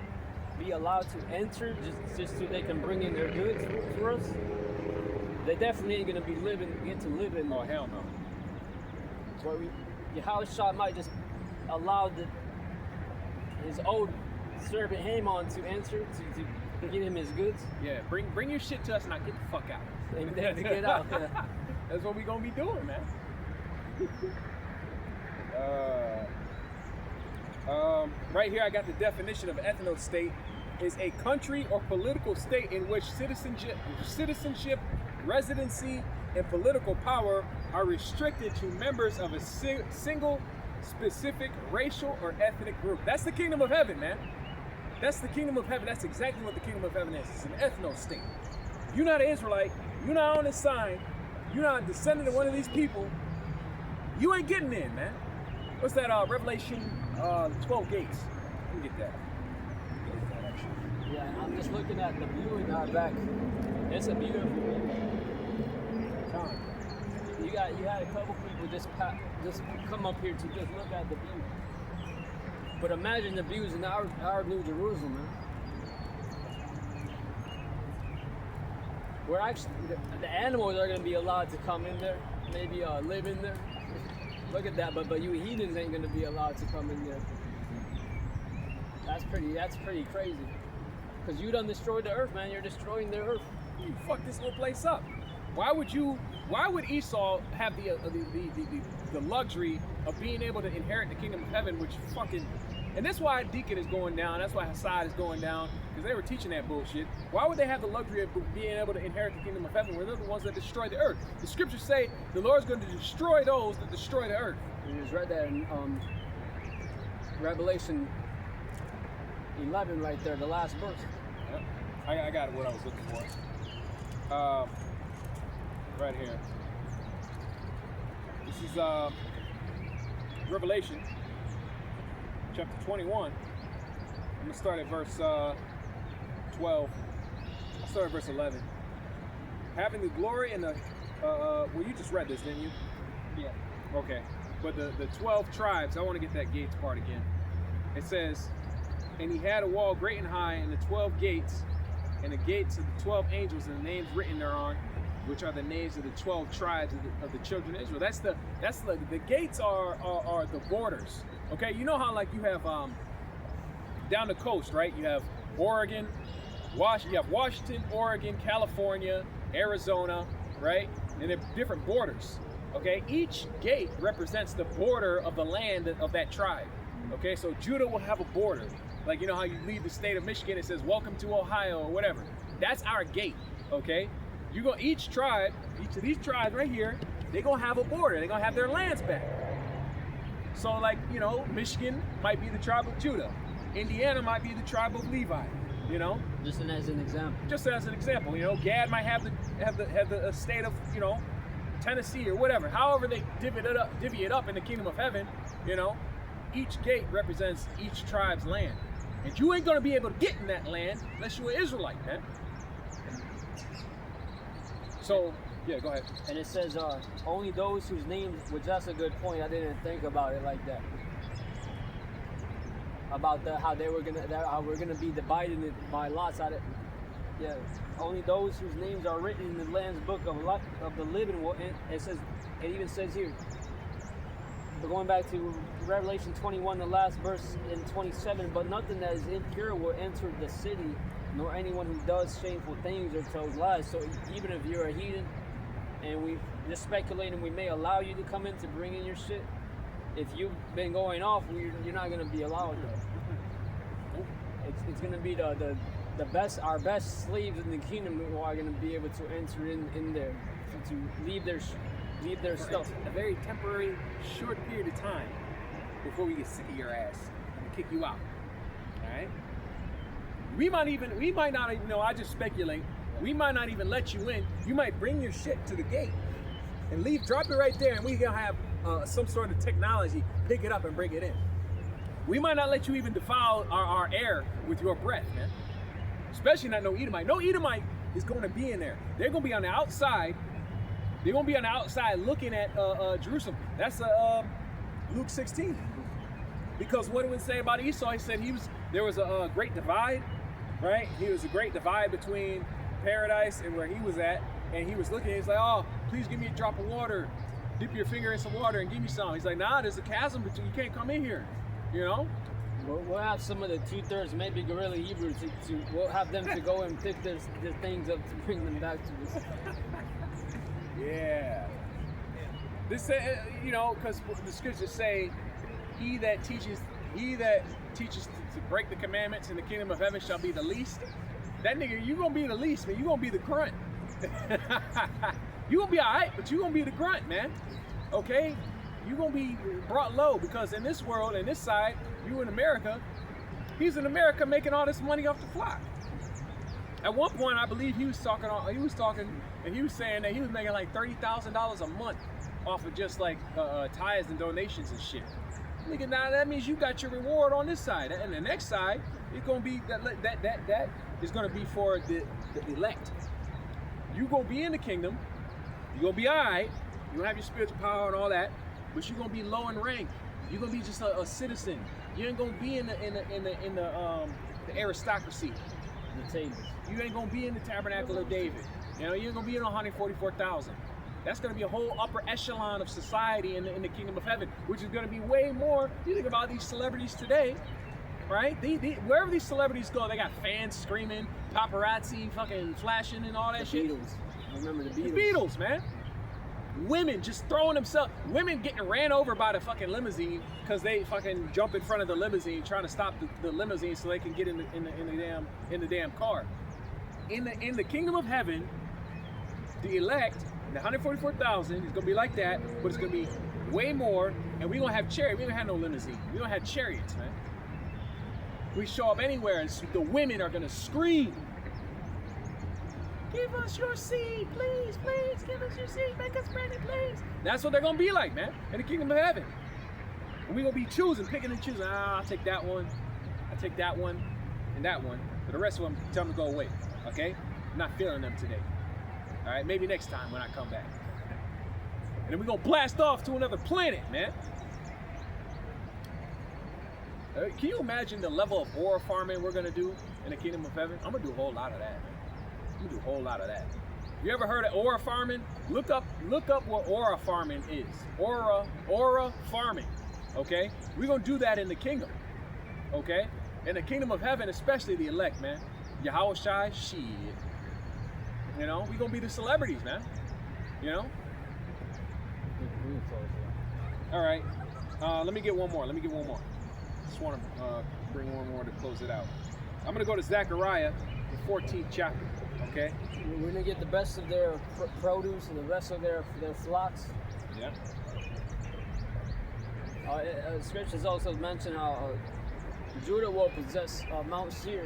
be allowed to enter just so they can bring in their goods for us. They definitely ain't going to be get to live in. Oh, hell no. But Yahushua might just allow his old servant Haman to enter to get him his goods. Yeah, bring your shit to us and I'll get the fuck out. And they have to get out. Yeah. That's what we're going to be doing, man. Right here I got the definition of ethno state is a country or political state in which citizenship, residency, and political power are restricted to members of a single specific racial or ethnic group. That's the kingdom of heaven, man. That's the kingdom of heaven. That's exactly what the kingdom of heaven is. It's an ethno state. If you're not an Israelite, you're not on this sign, you're not a descendant of one of these people, you ain't getting in, man. What's that, Revelation 12 gates? Let me get that. Yeah, I'm just looking at the view in our back. It's a beautiful view. You had a couple people just come up here to just look at the view. But imagine the views in our New Jerusalem, man. We're actually the animals are gonna be allowed to come in there, maybe live in there. Look at that, but you heathens ain't gonna be allowed to come in there. That's pretty crazy. Cause you done destroyed the earth, man. You're destroying the earth. You fucked this whole place up. Why would Esau have the luxury of being able to inherit the kingdom of heaven, which fucking, and that's why Deacon is going down, that's why Hassad is going down, because they were teaching that bullshit. Why would they have the luxury of being able to inherit the kingdom of heaven when they're the ones that destroy the earth? The scriptures say the Lord's going to destroy those that destroy the earth. We just read that in Revelation 11 right there, the last verse. Yep. I got what I was looking for. Right here. This is Revelation chapter 21. I'm gonna start at verse 12. I'll start at verse 11. Having the glory and the well, you just read this, didn't you? Yeah. Okay. But the 12 tribes, I want to get that gates part again. It says, and he had a wall great and high, and the 12 gates, and the gates of the 12 angels, and the names written thereon, which are the names of the 12 tribes of the children of Israel. That's the gates are the borders. Okay, you know how like you have down the coast, right? You have Oregon, you have Washington, Oregon, California, Arizona, right? And they're different borders. Okay, each gate represents the border of the land of that tribe. Okay, so Judah will have a border. Like, you know how you leave the state of Michigan, it says welcome to Ohio or whatever. That's our gate. Okay, each of these tribes right here, they're gonna have a border. They're gonna have their lands back. So like, you know, Michigan might be the tribe of Judah. Indiana might be the tribe of Levi, you know? Just as an example. Just as an example, you know, Gad might have the state of, you know, Tennessee or whatever. However they divvy it up in the kingdom of heaven, you know, each gate represents each tribe's land. And you ain't gonna be able to get in that land unless you're an Israelite, man. So, yeah, go ahead. And it says only those whose names, which that's a good point. I didn't think about it like that. About how we're gonna be divided it by lots. Yeah, only those whose names are written in the Lamb's book of the living will. It even says here. But going back to Revelation 21, the last verse in 27, but nothing that is impure will enter the city, nor anyone who does shameful things or tells lies. So even if you're a heathen, and we just speculating, we may allow you to come in to bring in your shit. If you've been going off, you're not going to be allowed. It's going to be our best slaves in the kingdom who are going to be able to enter in there to leave their stuff. A very temporary, short period of time before we get sick of your ass and kick you out. All right. We might not even know. I just speculate. We might not even let you in. You might bring your shit to the gate and leave, drop it right there, and we gonna have some sort of technology pick it up and bring it in. We might not let you even defile our air with your breath, man. Especially not no Edomite. No Edomite is going to be in there. They're going to be on the outside. They're going to be on the outside looking at Jerusalem. That's Luke 16. Because what did it say about Esau? He said there was a great divide, right? He was a great divide between paradise and where he was at. And he was looking, he's like, oh, please give me a drop of water. Dip your finger in some water and give me some. He's like, nah, there's a chasm between, you can't come in here, you know? We'll have some of the 2/3, maybe guerrilla Hebrews, we'll have them to go and pick their things up to bring them back to us. Yeah. This, you know, because the scriptures say, he that teaches to break the commandments in the kingdom of heaven shall be the least. That nigga, you gonna be the least, man. You gonna be the grunt. You gonna be all right, but you gonna be the grunt, man. Okay? You gonna be brought low because in this world, in this side, you in America, he's in America making all this money off the flock. At one point, I believe he was talking, and he was saying that he was making like $30,000 a month off of just like tithes and donations and shit. Nigga, now that means you got your reward on this side, and the next side is gonna be that is gonna be for the elect. You gonna be in the kingdom. You gonna be alright. You gonna have your spiritual power and all that, but you gonna be low in rank. You gonna be just a citizen. You ain't gonna be in the aristocracy. The tables. You ain't gonna be in the tabernacle of David. You know, you ain't gonna be in 144,000. That's gonna be a whole upper echelon of society in the kingdom of heaven, which is gonna be way more. You think about these celebrities today, right? Wherever these celebrities go, they got fans screaming, paparazzi fucking flashing and all that shit. Beatles. I remember the Beatles. The Beatles, man. Women just throwing themselves, women getting ran over by the fucking limousine because they fucking jump in front of the limousine trying to stop the limousine so they can get in the damn car. In the kingdom of heaven, the elect, the 144,000 is gonna be like that, but it's gonna be way more, and we gonna have chariots. We don't have no limousine. We don't have chariots, man. We show up anywhere, and the women are gonna scream. Give us your seed, please, please, give us your seed, make us ready, please. That's what they're gonna be like, man, in the kingdom of heaven. And we're gonna be picking and choosing. I'll take that one, I'll take that one, and that one. But the rest of them, tell them to go away, okay? I'm not feeling them today. All right, maybe next time when I come back. And then we're gonna blast off to another planet, man. Can you imagine the level of aura farming we're gonna do in the kingdom of heaven? I'm gonna do a whole lot of that, man. I'm gonna do a whole lot of that. You ever heard of aura farming? Look up what aura farming is. Aura farming. Okay? We're gonna do that in the kingdom. Okay? In the kingdom of heaven, especially the elect, man. Yahweh Shai, shit. You know, we're gonna be the celebrities, man. You know? All right. Let me get one more. Just want to bring one more to close it out. I'm gonna go to Zechariah, the 14th chapter. Okay. We're gonna get the best of their produce and the rest of their flocks. Yeah. Scriptures also mention how Judah will possess Mount Seir.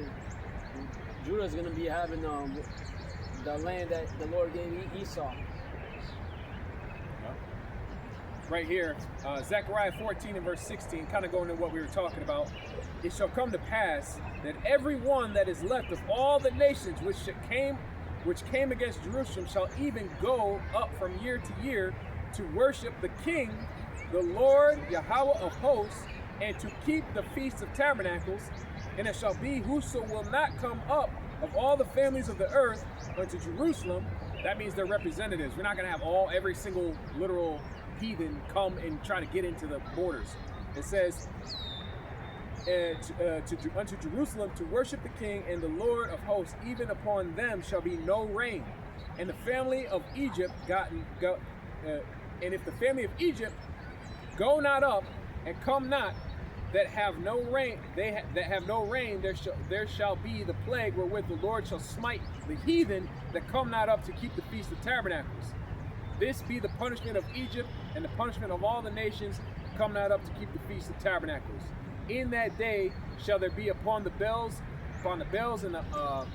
Judah is gonna be having the land that the Lord gave Esau. Right here, Zechariah 14 and verse 16, kind of going into what we were talking about. It shall come to pass that every one that is left of all the nations which came against Jerusalem shall even go up from year to year to worship the King, the Lord Yahweh of hosts, and to keep the Feast of Tabernacles. And it shall be whoso will not come up of all the families of the earth unto Jerusalem. That means they're representatives. We're not going to have every single literal heathen come and try to get into the borders. It says, unto Jerusalem to worship the King and the Lord of hosts, even upon them shall be no rain. And the family of Egypt and if the family of Egypt go not up and come not, that have no rain, there shall be the plague wherewith the Lord shall smite the heathen that come not up to keep the Feast of Tabernacles. This be the punishment of Egypt and the punishment of all the nations come not up to keep the Feast of Tabernacles. In that day shall there be upon the bells and the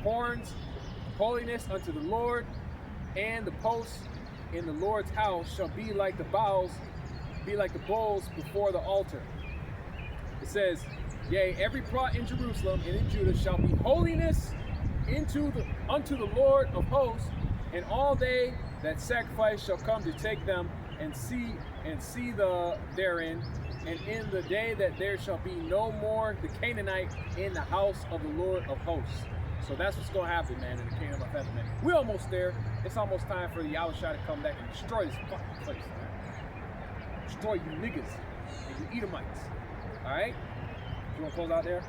horns, holiness unto the Lord, and the posts in the Lord's house shall be like the bowls, bowls before the altar. It says, yea, every plot in Jerusalem and in Judah shall be holiness unto the Lord of hosts, and all they that sacrifice shall come to take them and see therein. And in the day that there shall be no more the Canaanite in the house of the Lord of hosts. So that's what's going to happen, man, in the kingdom of heaven, man. We're almost there. It's almost time for the Yahweh to come back and destroy this fucking place, man. Destroy you niggas and you Edomites. All right? You want to close out there?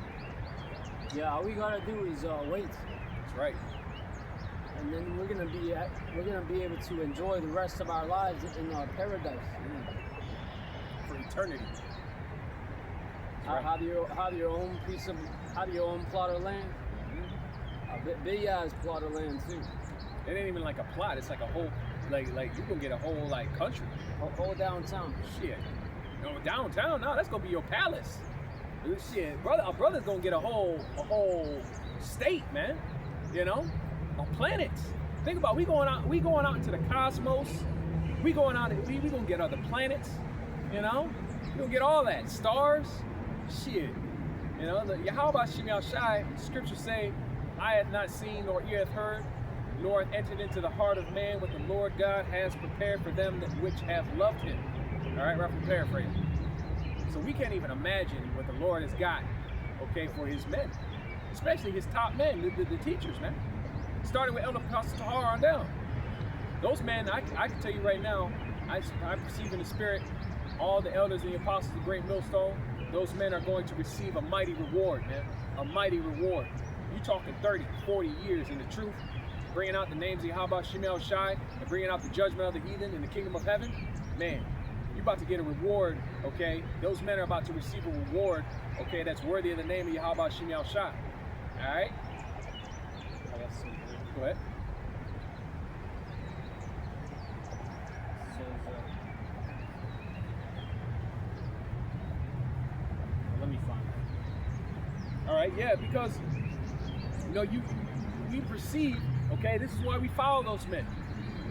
Yeah, all we got to do is wait. That's right. And then we're gonna be able to enjoy the rest of our lives in paradise. For eternity. Right. Have your own plot of land. Big ass plot of land too. It ain't even like a plot. It's like a whole, like you gonna get a whole like country. Whole downtown. Shit. No, downtown. No, that's gonna be your palace. Shit, brother. Our brother's gonna get a whole state, man. You know, a planet. Think about it. We going out into the cosmos. We going out. We gonna get other planets. You know, we gonna get all that stars. Shit. You know, Yahweh Shemel Shai, scriptures say, I have not seen nor ear hath heard, nor hath entered into the heart of man what the Lord God has prepared for them that which have loved him. All right, roughly paraphrase. So we can't even imagine what the Lord has got, okay, for his men, especially his top men, the teachers, man. Starting with Elder Apostle Tahar on down. Those men, I can tell you right now, I perceive in the spirit, all the elders and the apostles of the Great Millstone, those men are going to receive a mighty reward, man. A mighty reward. You talking 30, 40 years in the truth, bringing out the names of Yahweh Shemel Shai, and bringing out the judgment of the heathen in the kingdom of heaven. Man, you're about to get a reward, okay? Those men are about to receive a reward, okay, that's worthy of the name of Yahweh Shemel Shai. All right? Go ahead. Let me find it. All right, yeah, because you know we perceive, okay, this is why we follow those men.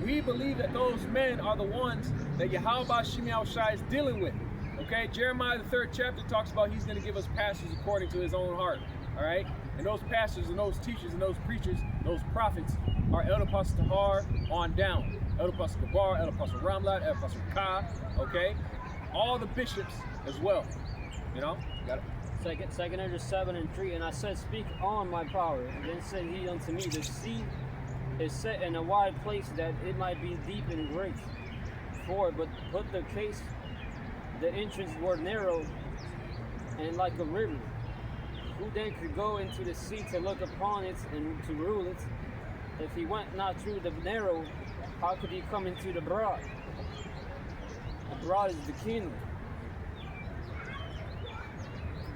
We believe that those men are the ones that Yahweh Shemel Shai is dealing with. Okay, Jeremiah the 3rd chapter talks about he's going to give us pastors according to his own heart. All right, and those pastors and those teachers and those preachers, those prophets are Elder Apostle Tahar on down. Elder Apostle Gabar, Elder Apostle Ramlat, Elder Apostle Ka, okay? All the bishops as well. You know, got it. Second Ezra 7:3, and I said, speak on my power. And then said he unto me, the sea is set in a wide place that it might be deep and great. But the case, the entrance were narrow and like a river. Who then could go into the sea to look upon it and to rule it? If he went not through the narrow, how could he come into the broad? The broad is the kingdom.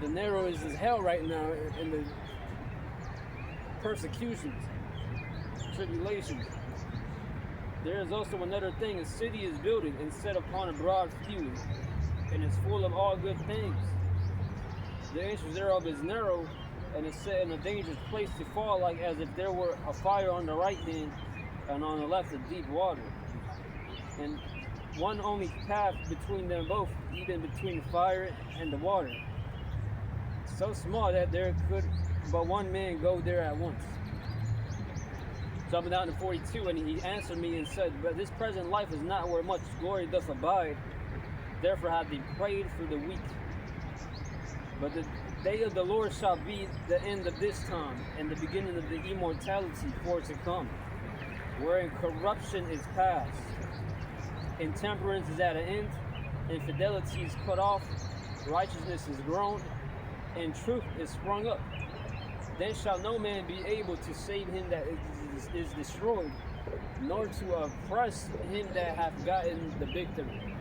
The narrow is hell right now in the persecutions, tribulations. There is also another thing. A city is builded and set upon a broad field, and is full of all good things. The entrance thereof is narrow, and is set in a dangerous place to fall, like as if there were a fire on the right hand, and on the left a deep water. And one only path between them both, even between the fire and the water. So small that there could but one man go there at once. Jumping down to 42, and he answered me and said, but this present life is not where much glory doth abide. Therefore have they prayed for the weak. But the day of the Lord shall be the end of this time, and the beginning of the immortality for to come, wherein corruption is past, intemperance is at an end, infidelity is cut off, righteousness is grown, and truth is sprung up. Then shall no man be able to save him that is destroyed, nor to oppress him that hath gotten the victory.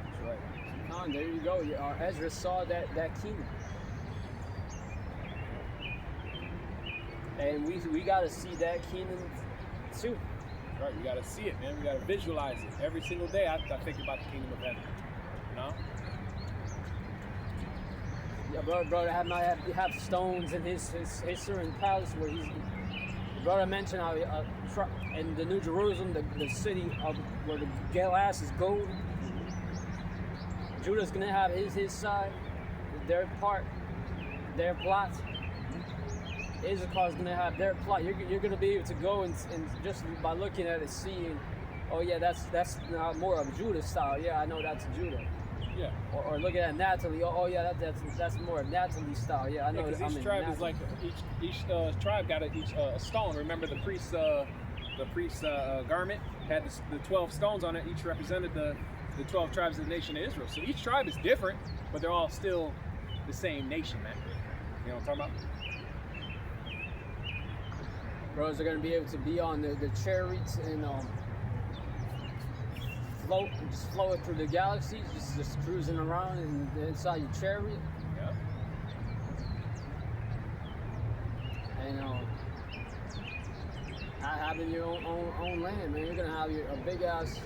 That's right. There you go. Ezra saw that kingdom. And we got to see that kingdom too. Right, we got to see it, man. We got to visualize it. Every single day I think about the kingdom of heaven. You know? Yeah, brother have stones in his certain palace where he's. Brother mentioned how in the New Jerusalem, the city of where the glass is gold. Judah's gonna have his side, their part, their plot. Issachar's gonna have their plot. You're gonna be able to go and just by looking at it, seeing, oh yeah, that's more of Judah style. Yeah, I know that's Judah. Yeah. Or looking at Natalie. Oh yeah, that's more of Natalie style. Yeah, I know. Because each tribe is like each tribe got a stone. Remember the priest's garment had the 12 stones on it. Each represented the 12 tribes of the nation of Israel. So each tribe is different, but they're all still the same nation, man. You know what I'm talking about? Brothers are gonna be able to be on the chariots and float through the galaxies, just cruising around inside your chariot. Yeah. And having your own land, man. You're gonna have a big ass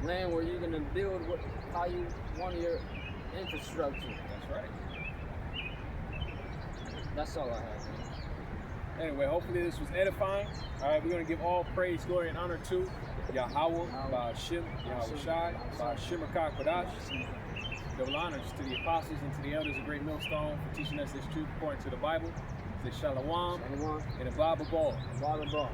land where you're gonna build how you want your infrastructure. That's right. That's all I have, man. Anyway, hopefully this was edifying. All right, we're going to give all praise, glory, and honor to Yahweh, Ba'Shem, Yahushai, Ba'Shem Rakah Kodash. Double honors to the apostles and to the elders of Great Millstone for teaching us this truth according to the Bible. Say Shalom, and a Bible ball. Bible ball.